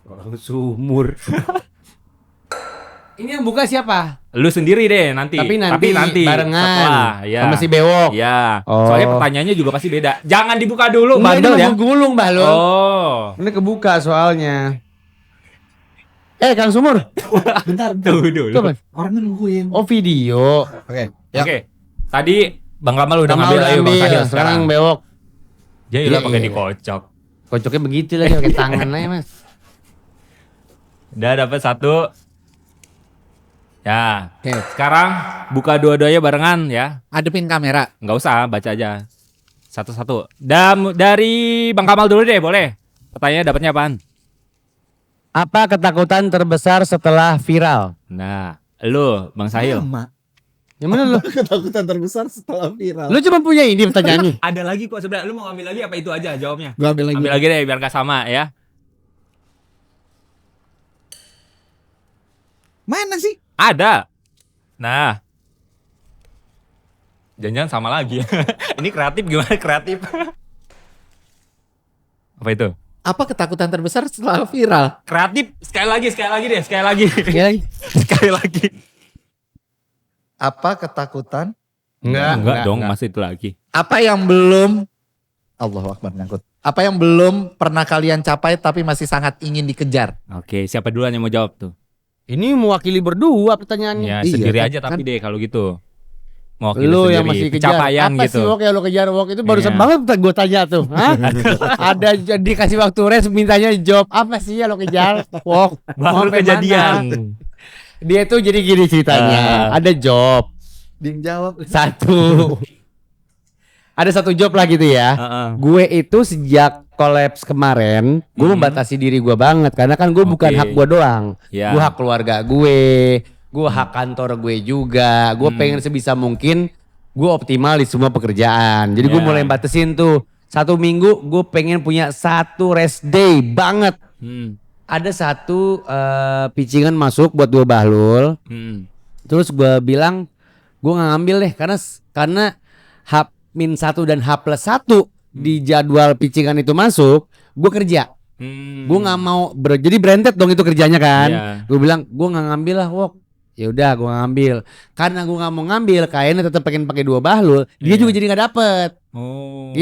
Orang sumur. Ini yang buka siapa? Lu sendiri deh nanti. Tapi nanti barengan setelah, ya. sama si Bewok. Ya. Oh. Soalnya pertanyaannya juga pasti beda. Jangan dibuka dulu, Enggak, bandel ini ya. mau gulung, Bahlul. Oh. Ini kebuka soalnya. Kang Sumur. Bentar, Tunggu dulu. Itu apa? orang nungguin. Oh, video. Oke. Oke. Tadi Bang Kamal udah Kamal ngambil, udah ayo Bang ambil. Sahil Sekarang sekarang. yang Bewok. Ya Iya, ilah pakai iya. dikocok. Kocoknya begitu lagi pakai tangan aja, Mas. Udah dapat satu. Ya. Oke. Sekarang buka dua-duanya barengan ya. Adepin kamera. Nggak usah, baca aja. Satu-satu. Dari Bang Kamal dulu deh, boleh. Pertanyaannya dapatnya apaan? Apa ketakutan terbesar setelah viral? Nah, lu Bang Sahil. Yang mana lu? Ketakutan terbesar setelah viral. Lu cuma punya ini pertanyaannya. Ada lagi kok sebenarnya. Lu mau ambil lagi apa itu aja jawabnya? Gua ambil lagi. Ambil lagi deh biar gak sama ya. Mana sih? Ada. Nah. Jangan-jangan sama lagi. Ini kreatif gimana kreatif? Apa itu? Apa ketakutan terbesar setelah viral? Kreatif sekali lagi deh, sekali lagi. Ya, Sekali lagi. Apa ketakutan? Enggak dong, masih itu lagi. Apa yang belum Allahu Akbar nyangkut. Apa yang belum pernah kalian capai tapi masih sangat ingin dikejar? Oke, siapa duluan yang mau jawab tuh? ini mewakili berdua pertanyaannya. Ya, Iya, sendiri kan- aja tapi kan- deh kalau gitu. Mewakili Lu sendiri. yang masih kejar. Pencapaian Apa gitu. sih Wok yang lu kejar Wok? Itu barusan Iya. banget gue tanya tuh. Hah? Ada dikasih waktu res mintanya job. Apa sih yang lu kejar? Wok. Baru sampai kejadian. mana? Dia tuh jadi gini ceritanya. Ada job. Ding jawab. Satu. Ada satu job lah gitu ya. Heeh. Gue itu sejak kolaps kemarin, gue membatasi diri gue banget karena kan gue bukan Oke. hak gue doang, Ya. gue hak keluarga gue hak kantor gue juga, gue pengen sebisa mungkin gue optimal di semua pekerjaan. Jadi gue Ya. mulai batasin tuh 1 minggu gue pengen punya 1 rest day banget. Ada satu pitchingan masuk buat gue Bahlul, terus gue bilang gue nggak ngambil deh karena H-1 dan H+1 di jadwal pitchingan itu masuk, gue kerja. Gue nggak mau jadi branded dong itu kerjanya kan. Iya. Gue bilang gue nggak ngambil lah Wok. Ya udah gue ngambil. Karena gue nggak mau ngambil, kayaknya tetap pengen pakai 2 Bahlul. Dia Iya. juga jadi nggak dapet. Oh.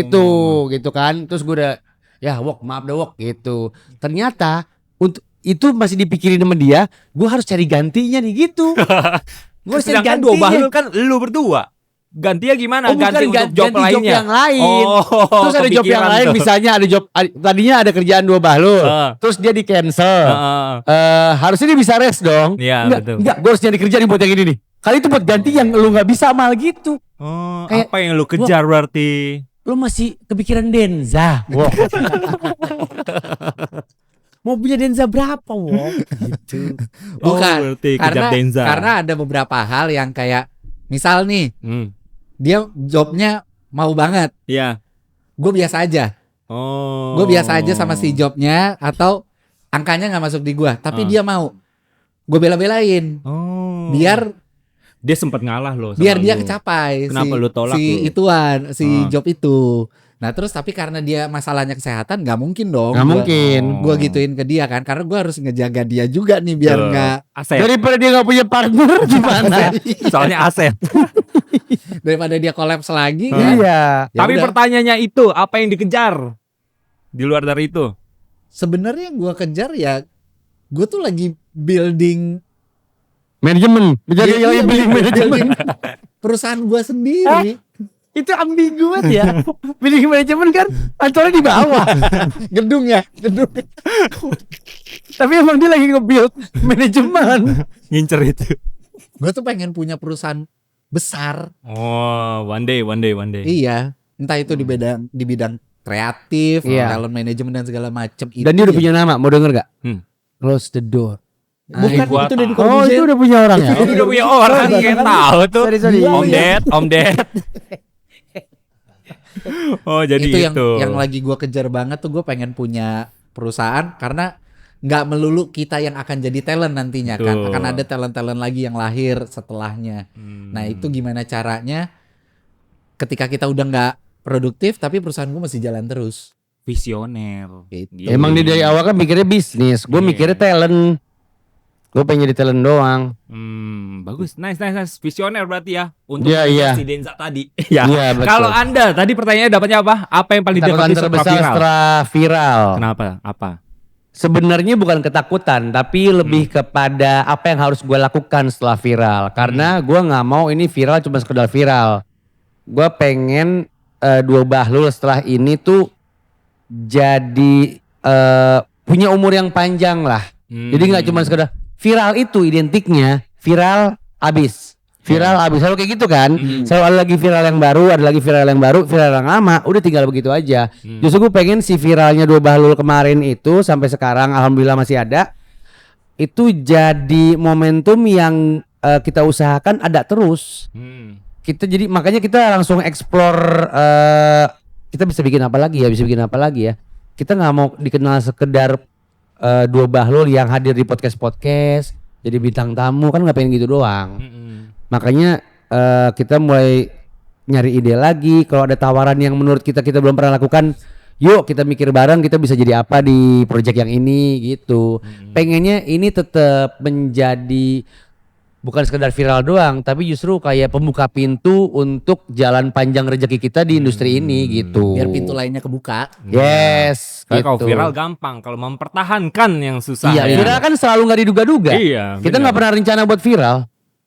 Gitu kan. Terus gue udah ya Wok maaf deh Wok gitu. Ternyata untuk itu masih dipikirin sama dia, gue harus cari gantinya nih gitu. Gue harus cari Sedangkan 2 gantinya. Bahlul kan lu berdua. Gantinya gimana? Oh bukan ganti untuk job ganti job lainnya. yang lain. Oh, Terus ada job yang kepikiran lain, tuh. misalnya ada job tadinya ada kerjaan 2 Bahlul, terus dia di cancel. Heeh. Harusnya dia bisa rest dong. Iya, betul. Enggak, gue harus nyari kerja nih buat yang ini nih. Kali itu buat ganti yang lu nggak bisa mal gitu. Oh, Kayak- apa yang lu kejar berarti? Lu masih kepikiran Denza. Wow. Mau punya Denza berapa, Wow? Gitu. Bukan. Berarti kejar Denza. Karena ada beberapa hal yang kayak misal nih, dia jobnya mau banget. Iya. Gue biasa aja. Oh. Gue biasa aja sama si jobnya atau angkanya nggak masuk di gue, tapi dia mau. Gue bela-belain Oh. biar dia sempat ngalah loh sama biar dia lu. kecapai Kenapa si, lu tolak si lu? ituan si Ah. job itu. Nah terus tapi karena dia masalahnya kesehatan nggak mungkin dong. Nggak mungkin. Gue gituin ke dia kan karena gue harus ngejaga dia juga nih biar Tuh. nggak Aset. Daripada dia nggak punya partner gimana? Soalnya aset. daripada dia kolaps lagi kan. Iya. Ya Tapi udah. pertanyaannya itu apa yang dikejar? Di luar dari itu. Sebenarnya gue kejar ya gue tuh lagi building Manajemen. Menjadi Iya, lagi beli manajemen. perusahaan gue sendiri. Itu ambigu banget ya. Beli manajemen kan kantornya di bawah. Gedung ya, gedung. Tapi emang dia lagi nge-build manajemen. Ngincer itu. Gue tuh pengen punya perusahaan besar. Oh, one day. Iya, entah itu di bidang kreatif, Iya. talent management dan segala macam. Dan dia udah punya nama, mau denger gak? Close the door. Bukan gua itu dari tahu. Oh Corbusier. itu udah punya orang ya? Itu udah punya orang kayak tahu tuh. Sorry. Om Ded. Oh, jadi itu yang itu. yang lagi gue kejar banget tuh, gue pengen punya perusahaan karena nggak melulu kita yang akan jadi talent nantinya kan, Betul. akan ada talent-talent lagi yang lahir setelahnya. Nah itu gimana caranya ketika kita udah nggak produktif tapi perusahaan gue masih jalan terus. Visioner. Gitu. Emang dia dari awal kan mikirnya bisnis, gue Iya. mikirnya talent. Gue pengen jadi talent doang. Bagus, nice. Visioner berarti ya untuk Iya, iya. si Denza tadi. Ya. Iya, betul. Kalau Anda tadi pertanyaannya dapatnya apa? Apa yang paling Ketakutan didekati setelah terbesar viral? setelah viral. Kenapa? Apa? Sebenarnya bukan ketakutan, tapi lebih kepada apa yang harus gue lakukan setelah viral. Karena gue nggak mau ini viral cuma sekedar viral. Gue pengen Dua Bahlul setelah ini tuh jadi punya umur yang panjang lah. Jadi nggak cuma sekedar viral, itu identiknya viral abis. Viral abis, selalu kayak gitu kan. Selalu ada lagi viral yang baru, ada lagi viral yang baru, viral yang lama, udah tinggal begitu aja. Justru gue pengen si viralnya Dua Bahlul kemarin itu sampai sekarang alhamdulillah masih ada. Itu jadi momentum yang kita usahakan ada terus. Kita jadi makanya kita langsung explore, kita bisa bikin apa lagi ya. Kita nggak mau dikenal sekedar Dua Bahlul yang hadir di podcast jadi bintang tamu, kan nggak pengen gitu doang. Makanya kita mulai nyari ide lagi. Kalau ada tawaran yang menurut kita belum pernah lakukan, yuk kita mikir bareng kita bisa jadi apa di project yang ini gitu. Pengennya ini tetap menjadi bukan sekedar viral doang, tapi justru kayak pembuka pintu untuk jalan panjang rezeki kita di industri ini gitu. Biar pintu lainnya kebuka. Yes, Kalau gitu. viral gampang, kalau mempertahankan yang susah. Iya, ya. viral kan selalu nggak diduga-duga. Iya, Kita benar. nggak pernah rencana buat viral.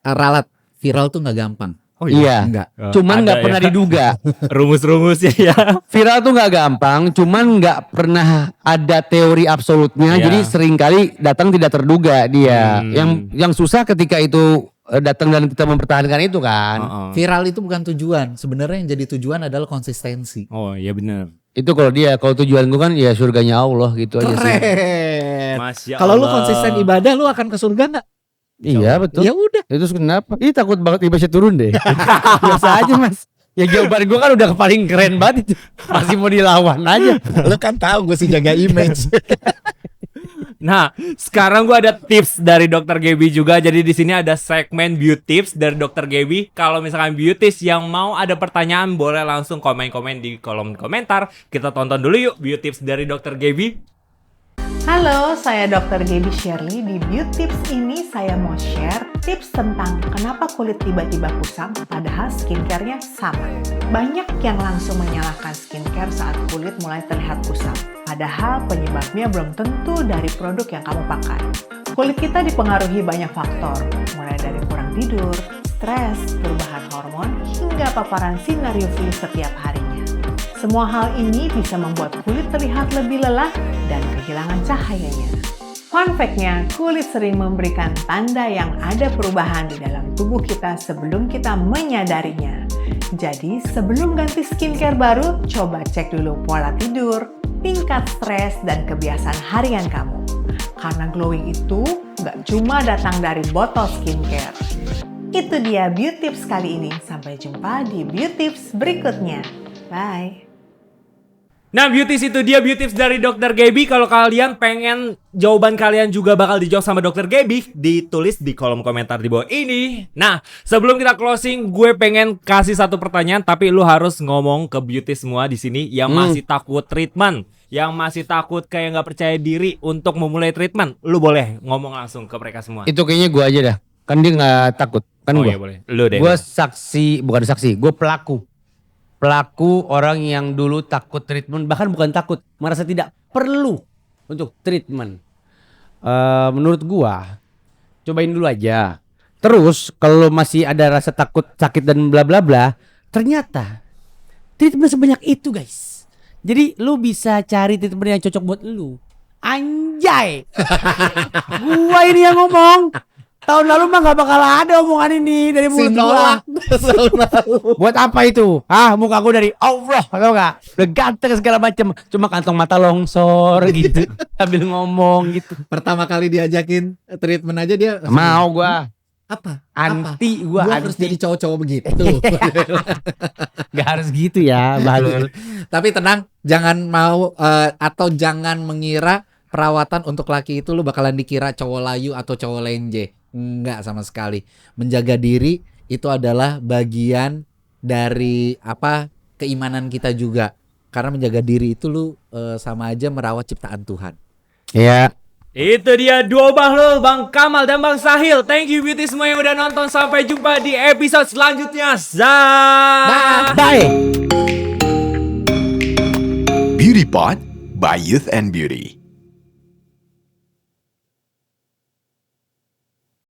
Ralat, viral tuh nggak gampang. Oh Iya. Enggak. Cuman nggak Ada pernah ya. diduga. Rumus-rumusnya ya. Viral tuh nggak gampang, cuman nggak pernah ada teori absolutnya. Iya. Jadi seringkali datang tidak terduga dia. Yang susah ketika itu datang dan kita mempertahankan itu kan. Viral itu bukan tujuan. Sebenarnya yang jadi tujuan adalah konsistensi. Oh iya benar. Itu kalau tujuan gue kan ya surganya Allah gitu aja sih. Keren. Masya Kalau lu Allah. konsisten ibadah, lu akan ke surga nggak? Iya betul. Ya udah. Itu kenapa? Ih takut banget ibasnya turun deh. Biasa aja mas. Ya jawaban gue kan udah paling keren banget itu. Masih mau dilawan aja. Lu kan tahu gue sih jaga image. Nah, sekarang gua ada tips dari Dr. Gaby juga. Jadi di sini ada segmen beauty tips dari Dr. Gaby. Kalau misalkan beauties yang mau ada pertanyaan, boleh langsung komen-komen di kolom komentar. Kita tonton dulu yuk beauty tips dari Dr. Gaby. Halo, saya Dr. Gaby Shirley. Di Beauty Tips ini saya mau share tips tentang kenapa kulit tiba-tiba kusam padahal skincare-nya sama. Banyak yang langsung menyalahkan skincare saat kulit mulai terlihat kusam. Padahal penyebabnya belum tentu dari produk yang kamu pakai. Kulit kita dipengaruhi banyak faktor, mulai dari kurang tidur, stres, perubahan hormon, hingga paparan sinar UV setiap harinya. Semua hal ini bisa membuat kulit terlihat lebih lelah dan kehilangan cahayanya. Fun fact-nya, kulit sering memberikan tanda yang ada perubahan di dalam tubuh kita sebelum kita menyadarinya. Jadi, sebelum ganti skincare baru, coba cek dulu pola tidur, tingkat stres, dan kebiasaan harian kamu. Karena glowing itu nggak cuma datang dari botol skincare. Itu dia Beauty Tips kali ini. Sampai jumpa di Beauty Tips berikutnya. Bye. Nah, beauties itu dia beauty tips dari Dr. Gaby. Kalau kalian pengen jawaban kalian juga bakal dijawab sama Dr. Gaby, ditulis di kolom komentar di bawah ini. Nah, sebelum kita closing, gue pengen kasih satu pertanyaan, tapi lu harus ngomong ke beauty semua di sini yang masih takut treatment, yang masih takut kayak nggak percaya diri untuk memulai treatment. Lu boleh ngomong langsung ke mereka semua. Itu kayaknya gue aja dah. Kan dia nggak takut. Kan Oh gue. iya boleh. Lu deh. Gue bukan saksi. Gue pelaku orang yang dulu takut treatment, bahkan bukan takut, merasa tidak perlu untuk treatment. Menurut gua, cobain dulu aja. Terus kalau masih ada rasa takut, sakit dan bla bla bla, ternyata treatment sebanyak itu guys. Jadi lu bisa cari treatment yang cocok buat lu. Anjay. Gua ini yang ngomong. Tahun lalu mah gak bakal ada omongan ini dari mulut gua. Buat apa itu? Muka gua dari Allah, tau gak? Udah ganteng segala macam, cuma kantong mata longsor gitu. Sambil ngomong gitu. Pertama kali diajakin treatment aja dia Mau gua. Apa? Anti Gua gua harus anti. jadi cowok-cowok begitu. Gak harus gitu ya, Bahlul. Tapi tenang, jangan mau atau jangan mengira perawatan untuk laki itu lu bakalan dikira cowok layu atau cowok lenje. Enggak sama sekali. Menjaga diri itu adalah bagian dari keimanan kita juga. Karena menjaga diri itu lu sama aja merawat ciptaan Tuhan. Iya. Itu dia duo Bahlul, Bang Kamal dan Bang Sahil. Thank you beauty semua yang udah nonton. Sampai jumpa di episode selanjutnya. Bye. Beauty Pot by Youth and Beauty.